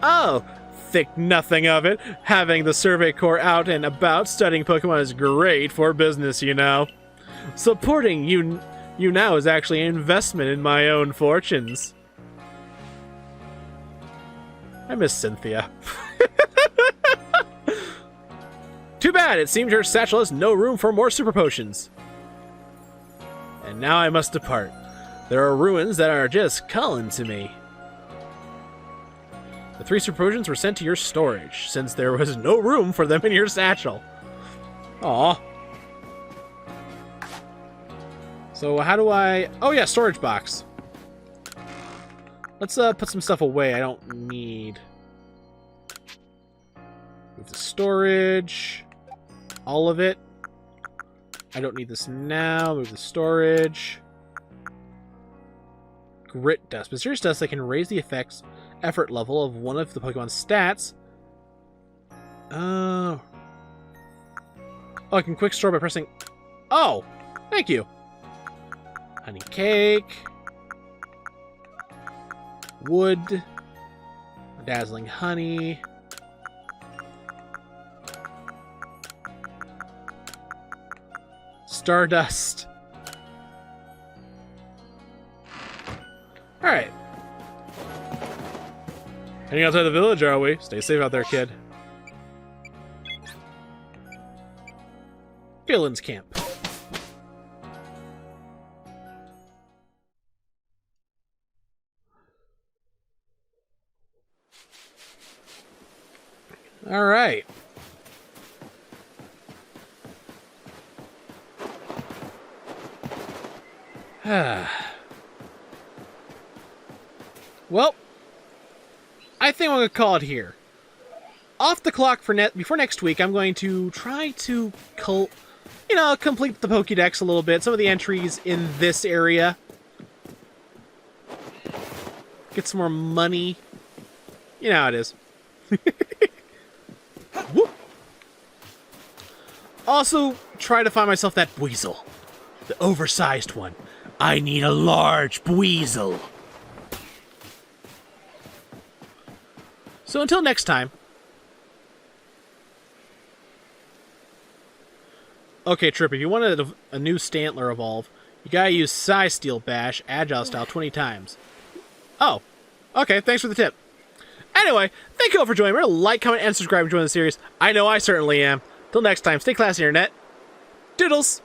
Oh, think nothing of it. Having the Survey Corps out and about studying Pokemon is great for business, you know. Supporting you now is actually an investment in my own fortunes. I miss Cynthia. Too bad, it seems your satchel has no room for more super potions. And now I must depart. There are ruins that are just calling to me. The 3 super potions were sent to your storage, since there was no room for them in your satchel. Aw. So how do I... Oh yeah, storage box. Let's put some stuff away I don't need. Move the storage. All of it. I don't need this now. Move the storage. Grit dust. Mysterious dust that can raise the effort level of one of the Pokemon's stats. Oh, I can quick store by pressing... Oh! Thank you! Honey cake. Wood. Dazzling honey. Stardust. Alright. Heading outside the village, are we? Stay safe out there, kid. Villain's camp. Alright. Well, I think I'm going to call it here. Off the clock for before next week, I'm going to try to complete the Pokédex a little bit. Some of the entries in this area. Get some more money. You know how it is. Whoop. Also, try to find myself that Weasel. The oversized one. I need a large Weasel. So until next time. Okay, Trip, if you wanted a new Stantler evolve, you gotta use Size Steel Bash, Agile Style 20 times. Oh. Okay, thanks for the tip. Anyway, thank you all for joining. Remember to like, comment, and subscribe and join the series. I know I certainly am. Till next time, stay classy, Internet. Doodles!